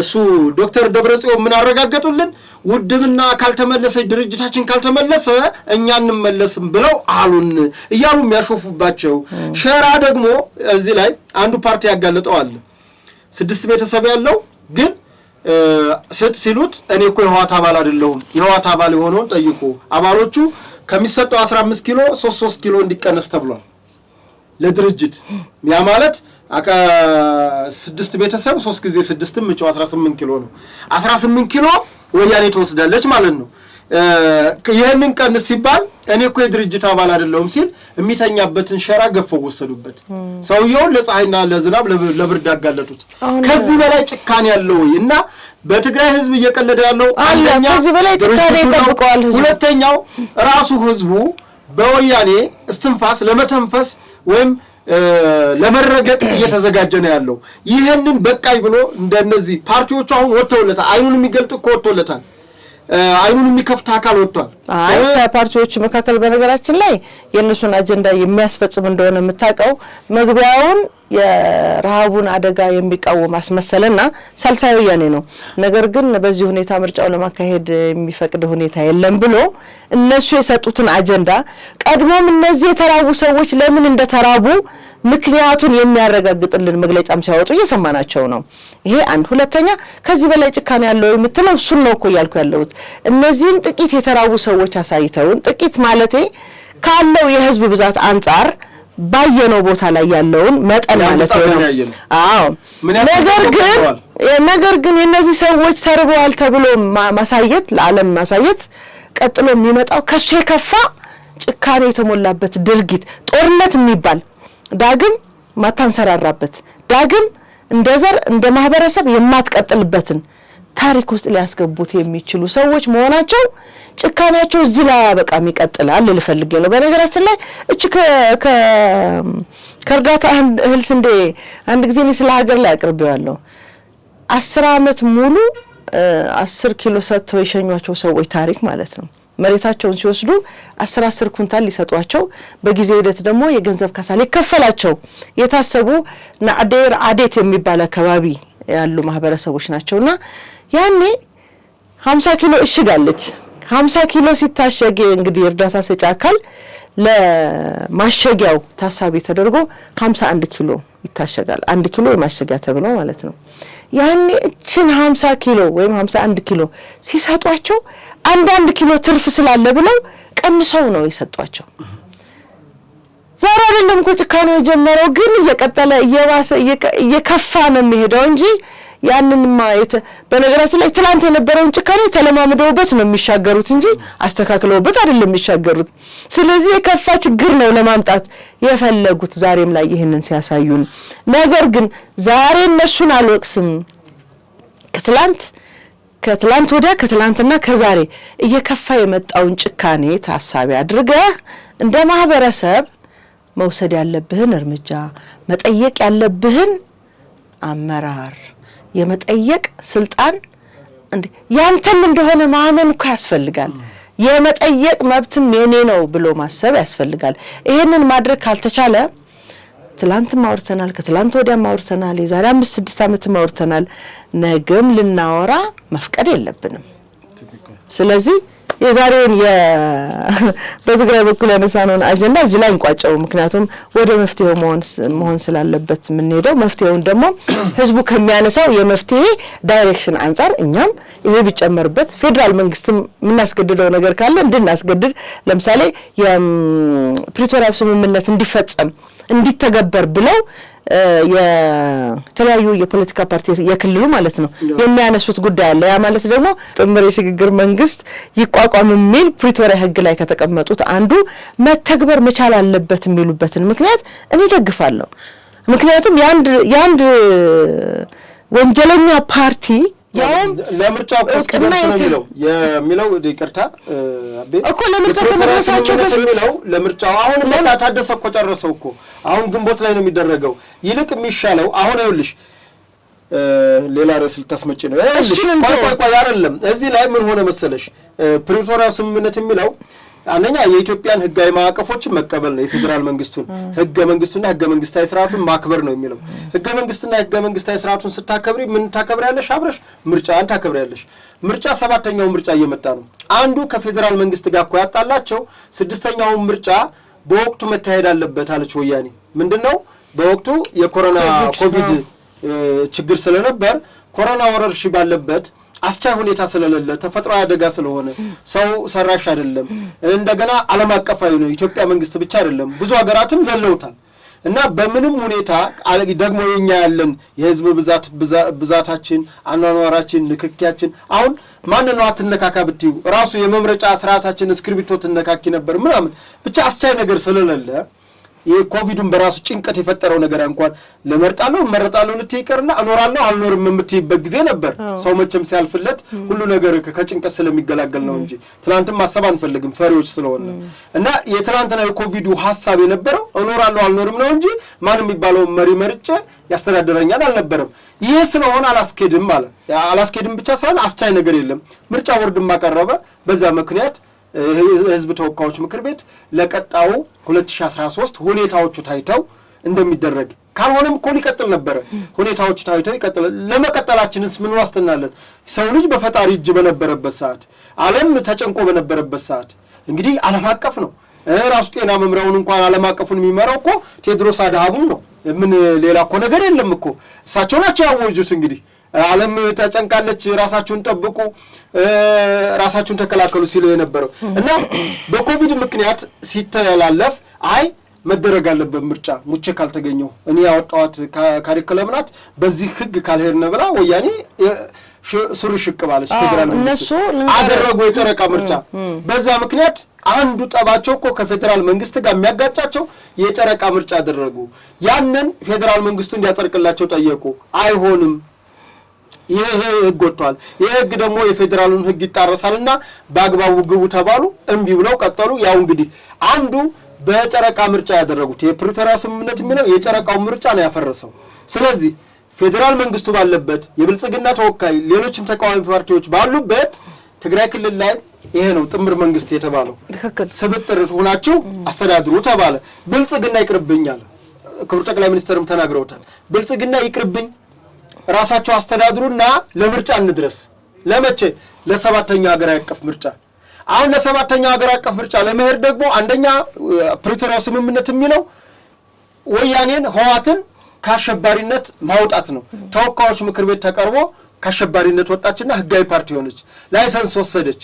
A: እሱ ዶክተር ደብረጽዮን ምን አረጋገጡልን? ውድብና ካልተመለሰ ድርጅታችን ካልተመለሰ እኛ እንመለስም ብለው አሉን እያሉ የሚያሾፉባቸው። ሸራ ደግሞ እዚህ ላይ አንዱ ፓርቲ ያጋለጠው አለ 6 ቤተሰብ ያለው ግን ሲሉት እኔ እኮ የህዋት አባል አይደለሁም። የህዋት አባል የሆነውን ጠይቁ። አባሎቹ ከሚሰጠው 15 ኪሎ 3 ኪሎ እንዲቀነስ ተብሏል ለድርጅት። ያ ማለት 6 ቤተሰብ 3 ጊዜ 6 ምጭው 18 ኪሎ ነው። 18 ኪሎ ወያኔ ተወስዳለች ማለት ነው። ይሄንን ቀንስ ሲባል እኔ እኮ የድርጅት አባል አይደለሁም ሲል የሚተኛበትን ሸራ ገፈው ወሰዱበት። ሰውየው ለፀሐይና ለዝናብ ለብርድ አጋለጡት። ከዚህ በላይ ጭካኔ ያለው እና በትግራይ ህዝብ እየቀለደ ያለው አንደኛ ከዚህ በላይ ጭካኔ ተጠብቀዋል። ሁለተኛው ራሱ ህዝቡ በወያኔ እስትንፋስ ለመተንፈስ ወይም ለመረገጥ እየተዘጋጀ ነው ያለው። ይሄንን በቃይ ብሎ እንደነዚህ ፓርቲዎቹ አሁን ወጥተውለታል። አይኑን የሚገልጥ እኮ ወጥተውለታል። አይኑን የሚከፍት አካል ወጥቷል። ከፓርቲዎች መካከል በነገራችን ላይ የነሱን አጀንዳ የሚያስፈጽም እንደሆነ የምታውቀው መግቢያውን የረሃቡን አደጋ የሚቃወም አስመሰለና ሳልሳይ ወያኔ ነው። ነገር ግን በዚህ ሁኔታ ምርጫው ለማካሄድ የሚፈቅድ ሁኔታ የለም ብሎ እነሱ የሰጡትን አጀንዳ ቀድሞም እነዚህ የተራቡ ሰዎች ለምን እንደተራቡ ምክንያቱን የሚያረጋግጥልን መግለጫም ሲያወጡ እየሰማናቸው ነው። ይሄ አንድ። ሁለተኛ ከዚህ በላይ ጭካኔ ያለው የምትለው እሱን ነው እኮ ያልኩ ያለሁት። እነዚህን ጥቂት የተራቡ ሰዎች አሳይተውን ጥቂት ማለቴ ካለው የህዝብ ብዛት አንፃር ባየነው ቦታ ላይ ያለውን መጠን ማለት ነው። አዎ ነገር ግን የነዚህ ሰዎች ተርበዋል ተብሎ ማሳየት ለዓለም ማሳየት ቀጥሎ የሚመጣው ከሱ የከፋ ጭካኔ የተሞላበት ድርጊት ጦርነት የሚባል ዳግም ማታንሰራራበት ዳግም እንደዘር እንደ ማህበረሰብ የማትቀጥልበትን ታሪክ ውስጥ ሊያስገቡት የሚችሉ ሰዎች መሆናቸው ጭካኔያቸው እዚህ ላይ በቃም ይቀጥላል ልፈልግ ነው። በነገራችን ላይ እቺ ከርዳታ እህል ስንዴ አንድ ጊዜ ነው ስለ ሀገር ላይ አቅርቤዋለሁ። 10 ዓመት ሙሉ 10 ኪሎ ሰጥተው የሸኟቸው ሰዎች ታሪክ ማለት ነው። መሬታቸውን ሲወስዱ 10 ኩንታል ሊሰጧቸው በጊዜ ሂደት ደግሞ የገንዘብ ካሳ ሊከፈላቸው የታሰቡ ናዕዴር አዴት የሚባል አካባቢ ያሉ ማህበረሰቦች ናቸውና ያኔ 50 ኪሎ እሽጋለች። 50 ኪሎ ሲታሸግ እንግዲህ እርዳታ ሰጪ አካል ለማሸጊያው ታሳቢ ተደርጎ 51 ኪሎ ይታሸጋል። 1 ኪሎ የማሸጊያ ተብሎ ማለት ነው። ያኔ እችን 50 ኪሎ ወይም 51 ኪሎ ሲሰጧቸው 1 ኪሎ ትርፍ ስላለ ብለው ቀንሰው ነው የሰጧቸው። ዛሬ አይደለም እኮ ጭካኔው የጀመረው ግን እየቀጠለ እየባሰ እየከፋ ነው የሚሄደው እንጂ ያንንማ በነገራችን ላይ ትላንት የነበረውን ጭካኔ ተለማምደውበት ነው የሚሻገሩት እንጂ አስተካክለውበት አይደለም የሚሻገሩት። ስለዚህ የከፋ ችግር ነው ለማምጣት የፈለጉት ዛሬም ላይ ይህንን ሲያሳዩን። ነገር ግን ዛሬ እነሱን አልወቅስም። ከትላንት ወዲያ ከትላንትና ከዛሬ እየከፋ የመጣውን ጭካኔ ታሳቢ አድርገህ እንደ ማህበረሰብ መውሰድ ያለብህን እርምጃ መጠየቅ ያለብህን አመራር የመጠየቅ ስልጣን ያንተም እንደሆነ ማመን እኮ ያስፈልጋል። የመጠየቅ መብትም የኔ ነው ብሎ ማሰብ ያስፈልጋል። ይሄንን ማድረግ ካልተቻለ ትላንትም አውርተናል፣ ከትላንት ወዲያም አውርተናል፣ የዛሬ 5-6 ዓመትም አውርተናል፣ ነገም ልናወራ መፍቀድ የለብንም። ስለዚህ የዛሬውን በትግራይ በኩል ያነሳነውን አጀንዳ እዚህ ላይ እንቋጨው። ምክንያቱም ወደ መፍትሄው መሆን ስላለበት የምንሄደው መፍትሄውን ደግሞ ህዝቡ ከሚያነሳው የመፍትሄ ዳይሬክሽን አንፃር እኛም ይሄ ቢጨመርበት ፌደራል መንግስትም የምናስገድደው ነገር ካለ እንድናስገድድ፣ ለምሳሌ የፕሪቶሪያ ስምምነት እንዲፈጸም እንዲተገበር ብለው የተለያዩ የፖለቲካ ፓርቲ የክልሉ ማለት ነው የሚያነሱት ጉዳይ አለ። ያ ማለት ደግሞ ጥምር የሽግግር መንግስት ይቋቋም የሚል ፕሪቶሪያ ህግ ላይ ከተቀመጡት አንዱ መተግበር መቻል አለበት የሚሉበትን ምክንያት እኔ ደግፋለሁ። ምክንያቱም ያንድ ወንጀለኛ ፓርቲ ያውም
B: ለምርጫው ቆስቀና የሚለው ይቅርታ አቤ
A: እኮ ለምርጫው ተመረሳቸው
B: የሚለው ለምርጫው አሁን ለታ ታደሰ እኮ ጨረሰው እኮ አሁን ግንቦት ላይ ነው የሚደረገው። ይልቅ የሚሻለው አሁን አይውልሽ ሌላ ርዕስ ልታስመጪ ነው። ቆይ አይደለም እዚህ ላይ ምን ሆነ መሰለሽ ፕሪቶሪያው ስምምነት የሚለው አንደኛ የኢትዮጵያን ህጋዊ ማዕቀፎችን መቀበል ነው። የፌደራል መንግስቱን ህገ መንግስቱና ህገ መንግስታዊ ስርዓቱን ማክበር ነው የሚለው። ህገ መንግስትና ህገ መንግስታዊ ስርዓቱን ስታከብሪ ምን ታከብሪያለሽ? አብረሽ ምርጫን ታከብሪያለሽ። ምርጫ 7ኛው ምርጫ እየመጣ ነው። አንዱ ከፌደራል መንግስት ጋር እኮ ያጣላቸው 6ኛው ምርጫ በወቅቱ መካሄድ አለበት አለች ወያኔ። ምንድነው በወቅቱ የኮሮና ኮቪድ ችግር ስለነበር ኮሮና ወረርሽኝ ባለበት አስቻይ ሁኔታ ስለሌለ ተፈጥሯዊ አደጋ ስለሆነ ሰው ሰራሽ አይደለም፣ እንደገና ዓለም አቀፋዊ ነው። ኢትዮጵያ መንግስት ብቻ አይደለም ብዙ ሀገራትም ዘለውታል። እና በምንም ሁኔታ ደግሞ የኛ ያለን የህዝብ ብዛታችን አኗኗራችን ንክኪያችን አሁን ማን ነው አትነካካ ብትዩ ራሱ የመምረጫ ስርዓታችን እስክሪብቶ ትነካኪ ነበር ምናምን ብቻ አስቻይ ነገር ስለሌለ የኮቪዱን በራሱ ጭንቀት የፈጠረው ነገር እንኳን ለመርጣለው መረጣለው ልትይቀርና አኖራለው አልኖርም የምትይበት ጊዜ ነበር። ሰው መቼም ሲያልፍለት ሁሉ ነገር ከጭንቀት ስለሚገላገል ነው እንጂ ትላንትም ማሰብ አንፈልግም ፈሪዎች ስለሆነ እና የትላንትና የኮቪዱ ሐሳብ የነበረው አኖራለው አልኖርም ነው እንጂ ማን የሚባለው መሪ መርጬ ያስተዳደረኛል አልነበረም። ይሄ ስለሆነ አላስኬድም ማለት አላስኬድም ብቻ ሳይሆን አስቻይ ነገር የለም። ምርጫ ቦርድም ማቀረበ በዛ ምክንያት ህዝብ ተወካዮች ምክር ቤት ለቀጣው 2013 ሁኔታዎቹ ታይተው እንደሚደረግ ካልሆነም እኮ ሊቀጥል ነበር። ሁኔታዎቹ ታይተው ይቀጥል። ለመቀጠላችንስ ምን ዋስትናለን? ሰው ልጅ በፈጣሪ እጅ በነበረበት ሰዓት ዓለም ተጨንቆ በነበረበት ሰዓት እንግዲህ ዓለም አቀፍ ነው ራሱ ጤና መምሪያውን እንኳን ዓለም አቀፉን የሚመራው እኮ ቴድሮስ አድሃኖም ነው። ምን ሌላ እኮ ነገር የለም እኮ እሳቸው ናቸው ያወጁት። እንግዲህ ዓለም ተጨንቃለች፣ ራሳችሁን ጠብቁ፣ ራሳችሁን ተከላከሉ ሲሉ የነበረው እና በኮቪድ ምክንያት ሲተላለፍ አይ መደረግ አለበት ምርጫ ሙቼ ካልተገኘው እኔ ያወጣዋት ካሪኩለም ናት በዚህ ህግ ካልሄድን ብላ ወያኔ ሱሪ ሽቅባለች። ፌደራል መንግስት አደረጉ የጨረቃ ምርጫ። በዛ ምክንያት አንዱ ጠባቸው እኮ ከፌደራል መንግስት ጋር የሚያጋጫቸው የጨረቃ ምርጫ አደረጉ። ያንን ፌደራል መንግስቱ እንዲያጸድቅላቸው ጠየቁ። አይሆንም ይሄ ህግ ወጥቷል፣ ይሄ ህግ ደግሞ የፌደራሉን ህግ ይጣረሳልና በአግባቡ ግቡ ተባሉ። እምቢ ብለው ቀጠሉ። ያው እንግዲህ አንዱ በጨረቃ ምርጫ ያደረጉት የፕሪቶሪያ ስምምነት የሚለው የጨረቃው ምርጫ ነው ያፈረሰው። ስለዚህ ፌደራል መንግስቱ ባለበት የብልጽግና ተወካይ ሌሎችም ተቃዋሚ ፓርቲዎች ባሉበት ትግራይ ክልል ላይ ይሄ ነው ጥምር መንግስት የተባለው። ስብጥር ሆናችሁ አስተዳድሩ ተባለ። ብልጽግና ይቅርብኛል። ክቡር ጠቅላይ ሚኒስትርም ተናግረውታል። ብልጽግና ይቅርብኝ ራሳቸው አስተዳድሩና ለምርጫ እንድረስ። ለመቼ? ለሰባተኛው ሀገር አቀፍ ምርጫ። አሁን ለሰባተኛው ሀገር አቀፍ ምርጫ ለመሄድ ደግሞ አንደኛ ፕሪቶሪያ ስምምነት የሚለው ወያኔን ህዋትን ከአሸባሪነት ማውጣት ነው። ተወካዮች ምክር ቤት ተቀርቦ ከአሸባሪነት ወጣችና ህጋዊ ፓርቲ ሆነች። ላይሰንስ ወሰደች።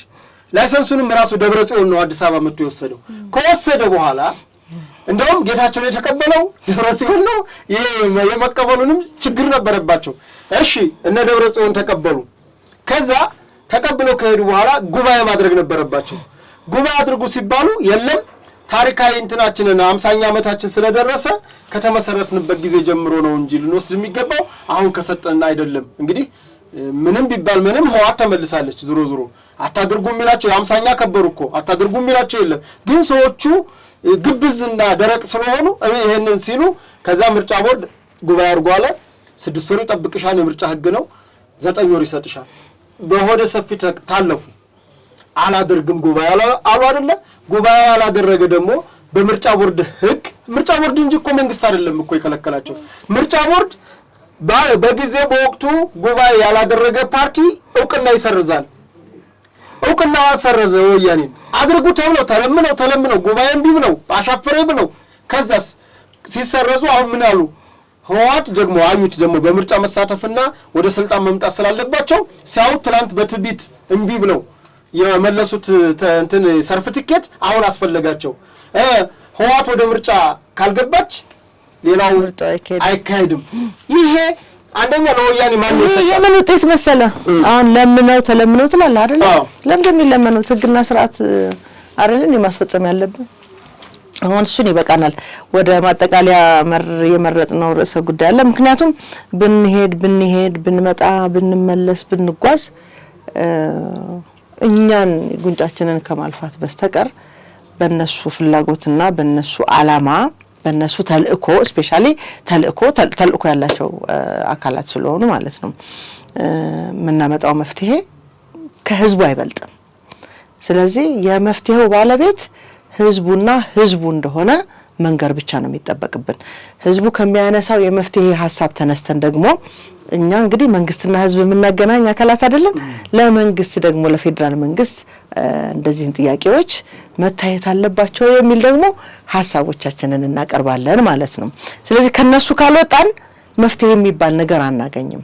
B: ላይሰንሱንም ራሱ ደብረጽዮን ነው አዲስ አበባ መጥቶ የወሰደው። ከወሰደ በኋላ እንደውም ጌታቸውን የተቀበለው ደብረጽዮን ነው። ይሄ የመቀበሉንም ችግር ነበረባቸው። እሺ እነ ደብረጽዮን ተቀበሉ። ከዛ ተቀብለው ከሄዱ በኋላ ጉባኤ ማድረግ ነበረባቸው። ጉባኤ አድርጉ ሲባሉ የለም ታሪካዊ እንትናችንን 50ኛ ዓመታችን ስለደረሰ ከተመሰረትንበት ጊዜ ጀምሮ ነው እንጂ ልንወስድ የሚገባው አሁን ከሰጠን አይደለም። እንግዲህ ምንም ቢባል ምንም ህወሓት ተመልሳለች። ዙሮ ዙሮ አታድርጉ የሚላቸው 50ኛ ከበሩ እኮ አታድርጉ የሚላቸው የለም። ግን ሰዎቹ ግብዝና ደረቅ ስለሆኑ ይሄንን ሲሉ ከዛ ምርጫ ቦርድ ጉባኤ አድርጎ አለ 6 ወር ይጠብቅሻል፣ የምርጫ ህግ ነው፣ 9 ወር ይሰጥሻል። በሆደ ሰፊ ታለፉ። አላደርግም ጉባኤ አሉ አይደለ? ጉባኤ ያላደረገ ደግሞ በምርጫ ቦርድ ህግ ምርጫ ቦርድ እንጂ እኮ መንግስት አይደለም እኮ የከለከላቸው። ምርጫ ቦርድ በጊዜ በወቅቱ ጉባኤ ያላደረገ ፓርቲ እውቅና ይሰርዛል። እውቅና ሰረዘ። ወያኔ አድርጉ ተብለው ተለምነው ጉባኤ እምቢ ብለው አሻፈረ ብለው ከዛስ ሲሰረዙ አሁን ምን አሉ? ህወሓት ደግሞ አዩት ደግሞ በምርጫ መሳተፍና ወደ ስልጣን መምጣት ስላለባቸው ሲያዩት ትላንት በትቢት እምቢ ብለው የመለሱት እንትን ሰርቲፊኬት አሁን አስፈለጋቸው። ህወሓት ወደ ምርጫ ካልገባች ሌላው አይካሄድም። ይሄ አንደኛ ለወያኔ ማን ይሰጣል?
A: የምን ውጤት መሰለ? አሁን ለምነው ተለምነው ትላለህ አይደል? ለምን የሚለመኑት ህግና ስርዓት አይደልን የማስፈጸም ያለብን? አሁን እሱን ይበቃናል። ወደ ማጠቃለያ የመረጥነው ርዕሰ ጉዳይ አለ። ምክንያቱም ብንሄድ ብንመጣ ብንመለስ ብንጓዝ እኛን ጉንጫችንን ከማልፋት በስተቀር በእነሱ ፍላጎትና በእነሱ አላማ በእነሱ ተልእኮ ስፔሻሊ ተልእኮ ያላቸው አካላት ስለሆኑ ማለት ነው የምናመጣው መፍትሄ ከህዝቡ አይበልጥም። ስለዚህ የመፍትሄው ባለቤት ህዝቡና ህዝቡ እንደሆነ መንገር ብቻ ነው የሚጠበቅብን። ህዝቡ ከሚያነሳው የመፍትሄ ሐሳብ ተነስተን ደግሞ እኛ እንግዲህ መንግስትና ህዝብ የምናገናኝ አካላት አይደለም። ለመንግስት ደግሞ ለፌደራል መንግስት እንደዚህን ጥያቄዎች መታየት አለባቸው የሚል ደግሞ ሐሳቦቻችንን እናቀርባለን ማለት ነው። ስለዚህ ከነሱ ካልወጣን መፍትሄ የሚባል ነገር አናገኝም።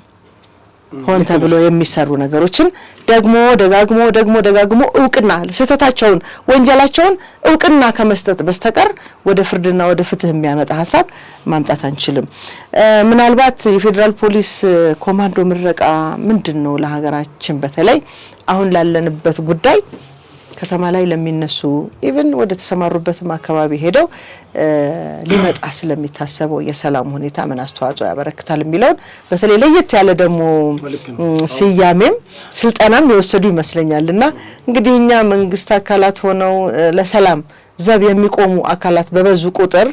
A: ሆን ተብሎ የሚሰሩ ነገሮችን ደግሞ ደጋግሞ እውቅና ስህተታቸውን ወንጀላቸውን እውቅና ከመስጠት በስተቀር ወደ ፍርድና ወደ ፍትህ የሚያመጣ ሐሳብ ማምጣት አንችልም። ምናልባት የፌደራል ፖሊስ ኮማንዶ ምረቃ ምንድነው ለሀገራችን በተለይ አሁን ላለንበት ጉዳይ ከተማ ላይ ለሚነሱ ኢቭን ወደ ተሰማሩበትም አካባቢ ሄደው ሊመጣ ስለሚታሰበው የሰላም ሁኔታ ምን አስተዋጽኦ ያበረክታል የሚለውን በተለይ ለየት ያለ ደግሞ ሲያሜም ስልጠናም የወሰዱ ይመስለኛልና እንግዲህ እኛ መንግስት አካላት ሆነው ለሰላም ዘብ የሚቆሙ አካላት በበዙ ቁጥር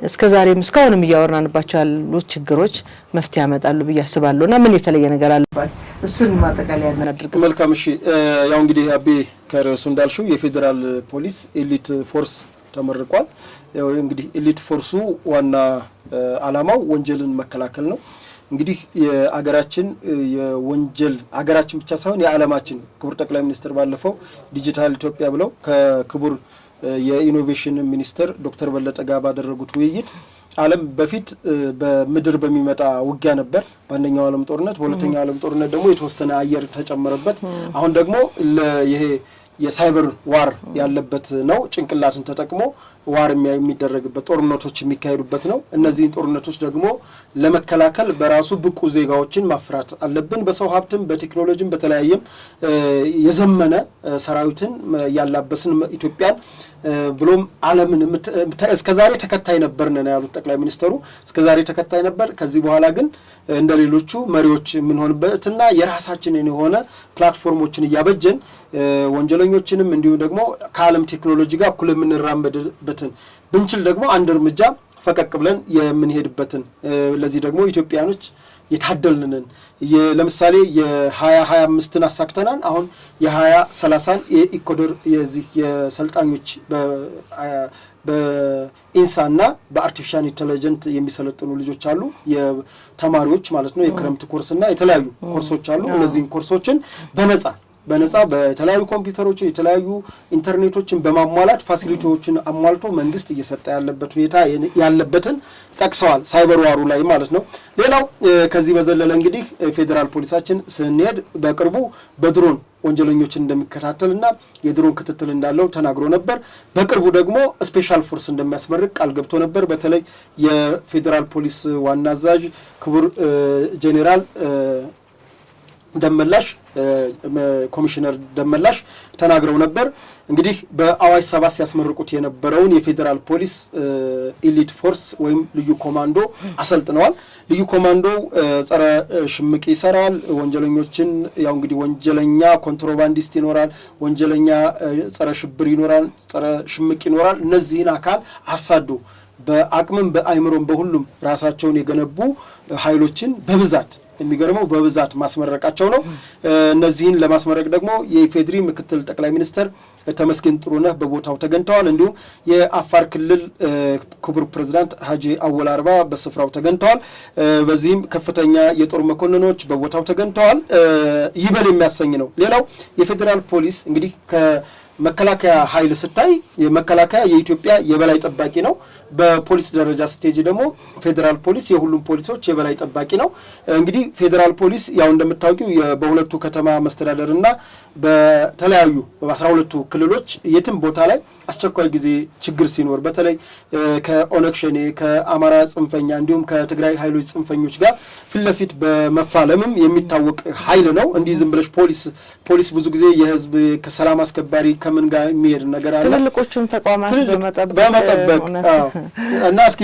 A: እስከዛሬም እስካሁንም እያወራንባቸው ያሉ ችግሮች መፍትሄ ያመጣሉ ብዬ አስባለሁና ምን የተለየ ነገር አለባቸው እሱን ማጠቃለያ እናድርግ።
B: መልካም እሺ። ያው እንግዲህ አቤ ከርዕሱ እንዳልሽው የፌደራል ፖሊስ ኤሊት ፎርስ ተመርቋል። ያው እንግዲህ ኤሊት ፎርሱ ዋና አላማው ወንጀልን መከላከል ነው። እንግዲህ የአገራችን የወንጀል አገራችን ብቻ ሳይሆን የዓለማችን ክቡር ጠቅላይ ሚኒስትር ባለፈው ዲጂታል ኢትዮጵያ ብለው ከክቡር የኢኖቬሽን ሚኒስተር ዶክተር በለጠ ጋር ባደረጉት ውይይት ዓለም በፊት በምድር በሚመጣ ውጊያ ነበር በአንደኛው ዓለም ጦርነት፣ በሁለተኛው ዓለም ጦርነት ደግሞ የተወሰነ አየር ተጨመረበት። አሁን ደግሞ ይሄ የሳይበር ዋር ያለበት ነው። ጭንቅላትን ተጠቅሞ ዋር የሚደረግበት ጦርነቶች የሚካሄዱበት ነው። እነዚህን ጦርነቶች ደግሞ ለመከላከል በራሱ ብቁ ዜጋዎችን ማፍራት አለብን። በሰው ሀብትም በቴክኖሎጂም በተለያየም የዘመነ ሰራዊትን ያላበስን ኢትዮጵያን ብሎም ዓለምን እስከዛሬ ተከታይ ነበርን ነው ያሉት ጠቅላይ ሚኒስትሩ። እስከዛሬ ተከታይ ነበር። ከዚህ በኋላ ግን እንደሌሎቹ መሪዎች የምንሆንበትና የራሳችንን የሆነ ፕላትፎርሞችን እያበጀን ወንጀለኞችንም እንዲሁም ደግሞ ከዓለም ቴክኖሎጂ ጋር እኩል የምንራመድበትን ብንችል ደግሞ አንድ እርምጃ ፈቀቅ ብለን የምንሄድበትን ለዚህ ደግሞ ኢትዮጵያኖች የታደልንን ለምሳሌ የ2025ን አሳክተናል። አሁን የ2030ን የኢኮዶር የዚህ የሰልጣኞች በኢንሳና በአርቲፊሻል ኢንተለጀንት የሚሰለጥኑ ልጆች አሉ። የተማሪዎች ማለት ነው። የክረምት ኮርስና የተለያዩ ኮርሶች አሉ። እነዚህን ኮርሶችን በነጻ በነፃ በተለያዩ ኮምፒውተሮችን የተለያዩ ኢንተርኔቶችን በማሟላት ፋሲሊቲዎችን አሟልቶ መንግስት እየሰጠ ያለበት ሁኔታ ያለበትን ጠቅሰዋል። ሳይበር ዋሩ ላይ ማለት ነው። ሌላው ከዚህ በዘለለ እንግዲህ ፌዴራል ፖሊሳችን ስንሄድ በቅርቡ በድሮን ወንጀለኞችን እንደሚከታተልና የድሮን ክትትል እንዳለው ተናግሮ ነበር። በቅርቡ ደግሞ ስፔሻል ፎርስ እንደሚያስመርቅ ቃል ገብቶ ነበር። በተለይ የፌዴራል ፖሊስ ዋና አዛዥ ክቡር ጄኔራል ደመላሽ ኮሚሽነር ደመላሽ ተናግረው ነበር። እንግዲህ በአዋጅ 7 ሲያስመርቁት የነበረውን የፌዴራል ፖሊስ ኢሊት ፎርስ ወይም ልዩ ኮማንዶ አሰልጥነዋል። ልዩ ኮማንዶ ጸረ ሽምቅ ይሰራል። ወንጀለኞችን ያው እንግዲህ ወንጀለኛ ኮንትሮባንዲስት ይኖራል፣ ወንጀለኛ ጸረ ሽብር ይኖራል፣ ጸረ ሽምቅ ይኖራል። እነዚህን አካል አሳዶ በአቅምም በአይምሮም በሁሉም ራሳቸውን የገነቡ ኃይሎችን በብዛት የሚገርመው በብዛት ማስመረቃቸው ነው። እነዚህን ለማስመረቅ ደግሞ የኢፌድሪ ምክትል ጠቅላይ ሚኒስትር ተመስገን ጥሩነህ በቦታው ተገኝተዋል። እንዲሁም የአፋር ክልል ክቡር ፕሬዝዳንት ሀጂ አወል አርባ በስፍራው ተገኝተዋል። በዚህም ከፍተኛ የጦር መኮንኖች በቦታው ተገኝተዋል። ይበል የሚያሰኝ ነው። ሌላው የፌዴራል ፖሊስ እንግዲህ ከመከላከያ ኃይል ስታይ የመከላከያ የኢትዮጵያ የበላይ ጠባቂ ነው። በፖሊስ ደረጃ ስቴጅ ደግሞ ፌዴራል ፖሊስ የሁሉም ፖሊሶች የበላይ ጠባቂ ነው። እንግዲህ ፌዴራል ፖሊስ ያው እንደምታውቂው በሁለቱ ከተማ መስተዳደርና በተለያዩ በ12ቱ ክልሎች የትም ቦታ ላይ አስቸኳይ ጊዜ ችግር ሲኖር በተለይ ከኦነግ ሸኔ ከአማራ ጽንፈኛ እንዲሁም ከትግራይ ኃይሎች ጽንፈኞች ጋር ፊት ለፊት በመፋለምም የሚታወቅ ኃይል ነው። እንዲህ ዝም ብለሽ ፖሊስ ብዙ ጊዜ የህዝብ ከሰላም አስከባሪ ከምን ጋር የሚሄድ ነገር አለ
A: ትልልቆቹን ተቋማት
B: በመጠበቅ እና እስኪ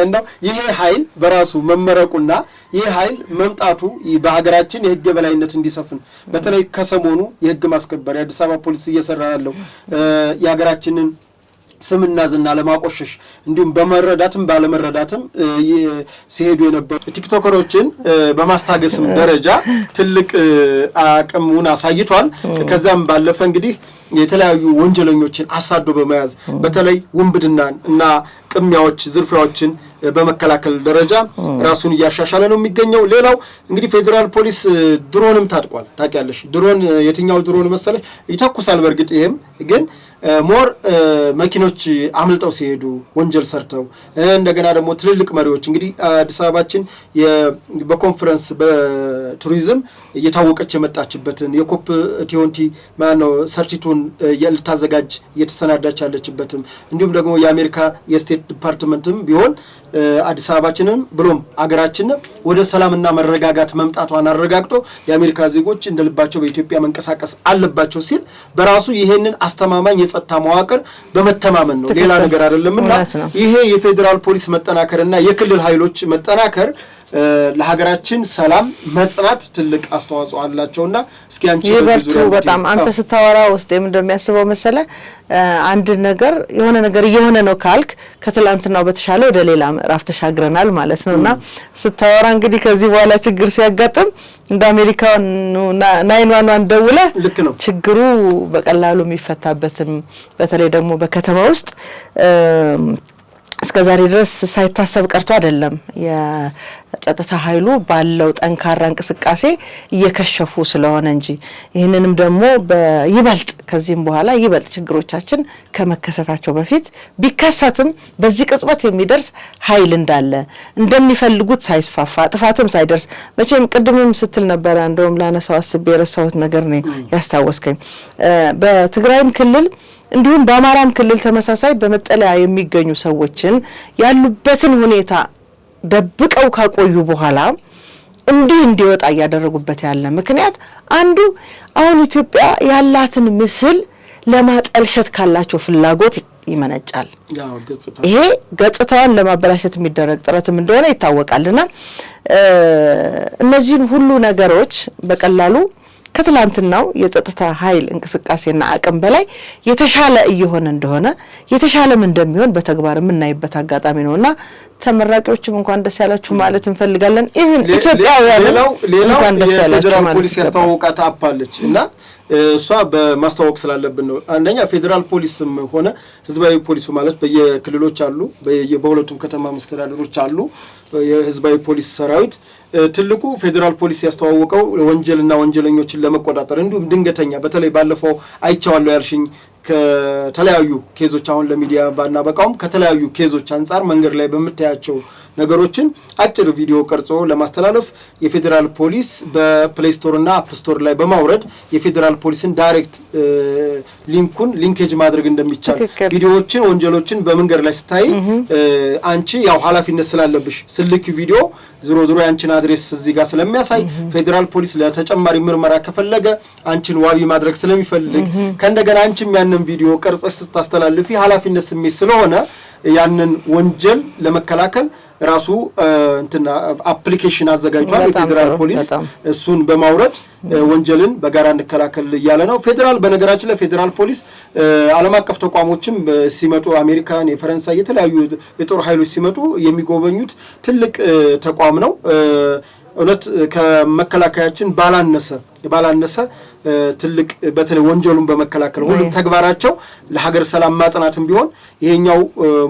B: እንደው ይሄ ኃይል በራሱ መመረቁና ይሄ ኃይል መምጣቱ በሀገራችን የህግ የበላይነት እንዲሰፍን በተለይ ከሰሞኑ የህግ ማስከበር የአዲስ አበባ ፖሊስ እየሰራ ያለው የሀገራችንን ስምና ዝና ለማቆሸሽ እንዲሁም በመረዳትም ባለመረዳትም ሲሄዱ የነበሩ ቲክቶከሮችን በማስታገስም ደረጃ ትልቅ አቅሙን አሳይቷል። ከዛም ባለፈ እንግዲህ የተለያዩ ወንጀለኞችን አሳዶ በመያዝ በተለይ ውንብድናን እና ቅሚያዎች ዝርፊያዎችን በመከላከል ደረጃ ራሱን እያሻሻለ ነው የሚገኘው። ሌላው እንግዲህ ፌዴራል ፖሊስ ድሮንም ታጥቋል። ታውቂያለሽ ድሮን የትኛው ድሮን መሰለሽ ይተኩሳል። በእርግጥ ይሄም ግን ሞር መኪኖች አምልጠው ሲሄዱ ወንጀል ሰርተው እንደገና ደግሞ ትልልቅ መሪዎች እንግዲህ አዲስ አበባችን በኮንፈረንስ በቱሪዝም እየታወቀች የመጣችበትን የኮፕ 20 ማነው ሰርቲቱን ልታዘጋጅ እየተሰናዳች ያለችበትም እንዲሁም ደግሞ የአሜሪካ የስቴት ዲፓርትመንትም ቢሆን አዲስ አበባችንን ብሎም አገራችንን ወደ ሰላምና መረጋጋት መምጣቷን አረጋግጦ የአሜሪካ ዜጎች እንደልባቸው በኢትዮጵያ መንቀሳቀስ አለባቸው ሲል በራሱ ይሄንን አስተማማኝ የጸጥታ መዋቅር በመተማመን ነው፣ ሌላ ነገር አይደለምና ይሄ የፌዴራል ፖሊስ መጠናከርና የክልል ኃይሎች መጠናከር ለሀገራችን ሰላም መጽናት ትልቅ አስተዋጽኦ አላቸውና እስኪ አንቺ
A: ይበርቱ። በጣም አንተ ስታወራ ውስጥ እንደሚያስበው መሰለ አንድ ነገር የሆነ ነገር እየሆነ ነው ካልክ ከትላንትናው በተሻለ ወደ ሌላ ምዕራፍ ተሻግረናል ማለት ነውና ስታወራ እንግዲህ ከዚህ በኋላ ችግር ሲያጋጥም እንደ አሜሪካው 911 ደውለ ችግሩ በቀላሉ የሚፈታበትም በተለይ ደግሞ በከተማ ውስጥ እስከዛሬ ድረስ ሳይታሰብ ቀርቶ አይደለም የጸጥታ ኃይሉ ባለው ጠንካራ እንቅስቃሴ እየከሸፉ ስለሆነ እንጂ ይህንንም ደግሞ በይበልጥ ከዚህም በኋላ ይበልጥ ችግሮቻችን ከመከሰታቸው በፊት ቢከሰትም በዚህ ቅጽበት የሚደርስ ኃይል እንዳለ እንደሚፈልጉት ሳይስፋፋ ጥፋትም ሳይደርስ መቼም ቅድምም ስትል ነበር እንደውም ላነሳው አስቤ የረሳሁት ነገር ነው ያስታወስከኝ በትግራይም ክልል እንዲሁም በአማራም ክልል ተመሳሳይ በመጠለያ የሚገኙ ሰዎችን ያሉበትን ሁኔታ ደብቀው ካቆዩ በኋላ እንዲወጣ ያደረጉበት ያለ ምክንያት አንዱ አሁን ኢትዮጵያ ያላትን ምስል ለማጠልሸት ካላቸው ፍላጎት ይመነጫል። ይሄ ገጽታዋን ለማበላሸት የሚደረግ ጥረትም እንደሆነ ይታወቃልና እነዚህን ሁሉ ነገሮች በቀላሉ ከትላንትናው የጸጥታ ኃይል እንቅስቃሴና አቅም በላይ የተሻለ እየሆነ እንደሆነ የተሻለም እንደሚሆን በተግባር የምናይበት አጋጣሚ ነውና ተመራቂዎችም እንኳን ደስ ያላችሁ ማለት እንፈልጋለን። ኢቭን ኢትዮጵያውያን
B: ሌላው እንኳን ደስ ያላችሁ ማለት ፖሊስ ያስተዋወቃት አፓለች እና እሷ በማስተዋወቅ ስላለብን ነው። አንደኛ ፌዴራል ፖሊስም ሆነ ህዝባዊ ፖሊሱ ማለት በየክልሎች አሉ፣ በሁለቱም ከተማ መስተዳድሮች አሉ የህዝባዊ ፖሊስ ሰራዊት። ትልቁ ፌዴራል ፖሊስ ያስተዋወቀው ወንጀልና ወንጀለኞችን ለመቆጣጠር እንዲሁም ድንገተኛ በተለይ ባለፈው አይቻለሁ ያልሽኝ ከተለያዩ ኬዞች አሁን ለሚዲያ ባናበቃውም ከተለያዩ ኬዞች አንጻር መንገድ ላይ በመታያቸው ነገሮችን አጭር ቪዲዮ ቀርጾ ለማስተላለፍ የፌዴራል ፖሊስ በፕሌይ ስቶር እና አፕ ስቶር ላይ በማውረድ የፌዴራል ፖሊስን ዳይሬክት ሊንኬጅ ማድረግ እንደሚቻል ቪዲዮዎችን ወንጀሎችን በመንገድ ላይ ስታይ አንቺ ያው ኃላፊነት ስላለብሽ ስልክ ቪዲዮ ዝሮ ያንቺን አድሬስ እዚህ ጋር ስለሚያሳይ ፌዴራል ፖሊስ ለተጨማሪ ምርመራ ከፈለገ አንቺን ዋቢ ማድረግ ስለሚፈልግ ከእንደገና አንቺም ያንን ቪዲዮ ቀርጸሽ ስታስተላልፊ ኃላፊነት ስሜት ስለሆነ ያንን ወንጀል ለመከላከል ራሱ እንትና አፕሊኬሽን አዘጋጅቷል የፌዴራል ፖሊስ። እሱን በማውረድ ወንጀልን በጋራ እንከላከል እያለ ነው ፌዴራል። በነገራችን ላይ ፌዴራል ፖሊስ ዓለም አቀፍ ተቋሞችም ሲመጡ አሜሪካን፣ የፈረንሳይ የተለያዩ የጦር ኃይሎች ሲመጡ የሚጎበኙት ትልቅ ተቋም ነው። እውነት ከመከላከያችን ባላነሰ ትልቅ በተለይ ወንጀሉን በመከላከል ሁሉም ተግባራቸው ለሀገር ሰላም ማጽናትም ቢሆን ይሄኛው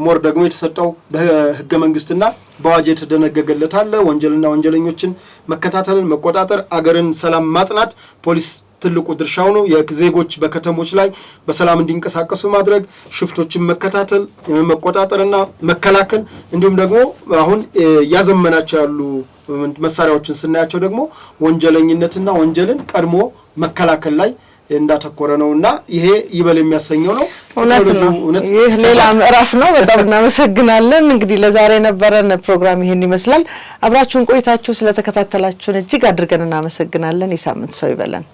B: ሞር ደግሞ የተሰጠው በህገ መንግስትና በአዋጅ የተደነገገለት አለ። ወንጀልና ወንጀለኞችን መከታተልን መቆጣጠር፣ አገርን ሰላም ማጽናት ፖሊስ ትልቁ ድርሻው ነው። የዜጎች በከተሞች ላይ በሰላም እንዲንቀሳቀሱ ማድረግ፣ ሽፍቶችን መከታተል መቆጣጠርና መከላከል እንዲሁም ደግሞ አሁን ያዘመናቸው ያሉ መሳሪያዎችን ስናያቸው ደግሞ ወንጀለኝነትና ወንጀልን ቀድሞ መከላከል ላይ እንዳተኮረ ነውና ይሄ ይበል የሚያሰኘው ነው።
A: እውነት ነው። ይህ ሌላ ምዕራፍ ነው። በጣም እናመሰግናለን። እንግዲህ ለዛሬ ነበረን ፕሮግራም ይሄን ይመስላል። አብራችሁን ቆይታችሁ ስለተከታተላችሁን እጅግ አድርገን እናመሰግናለን። የሳምንት ሰው ይበለን።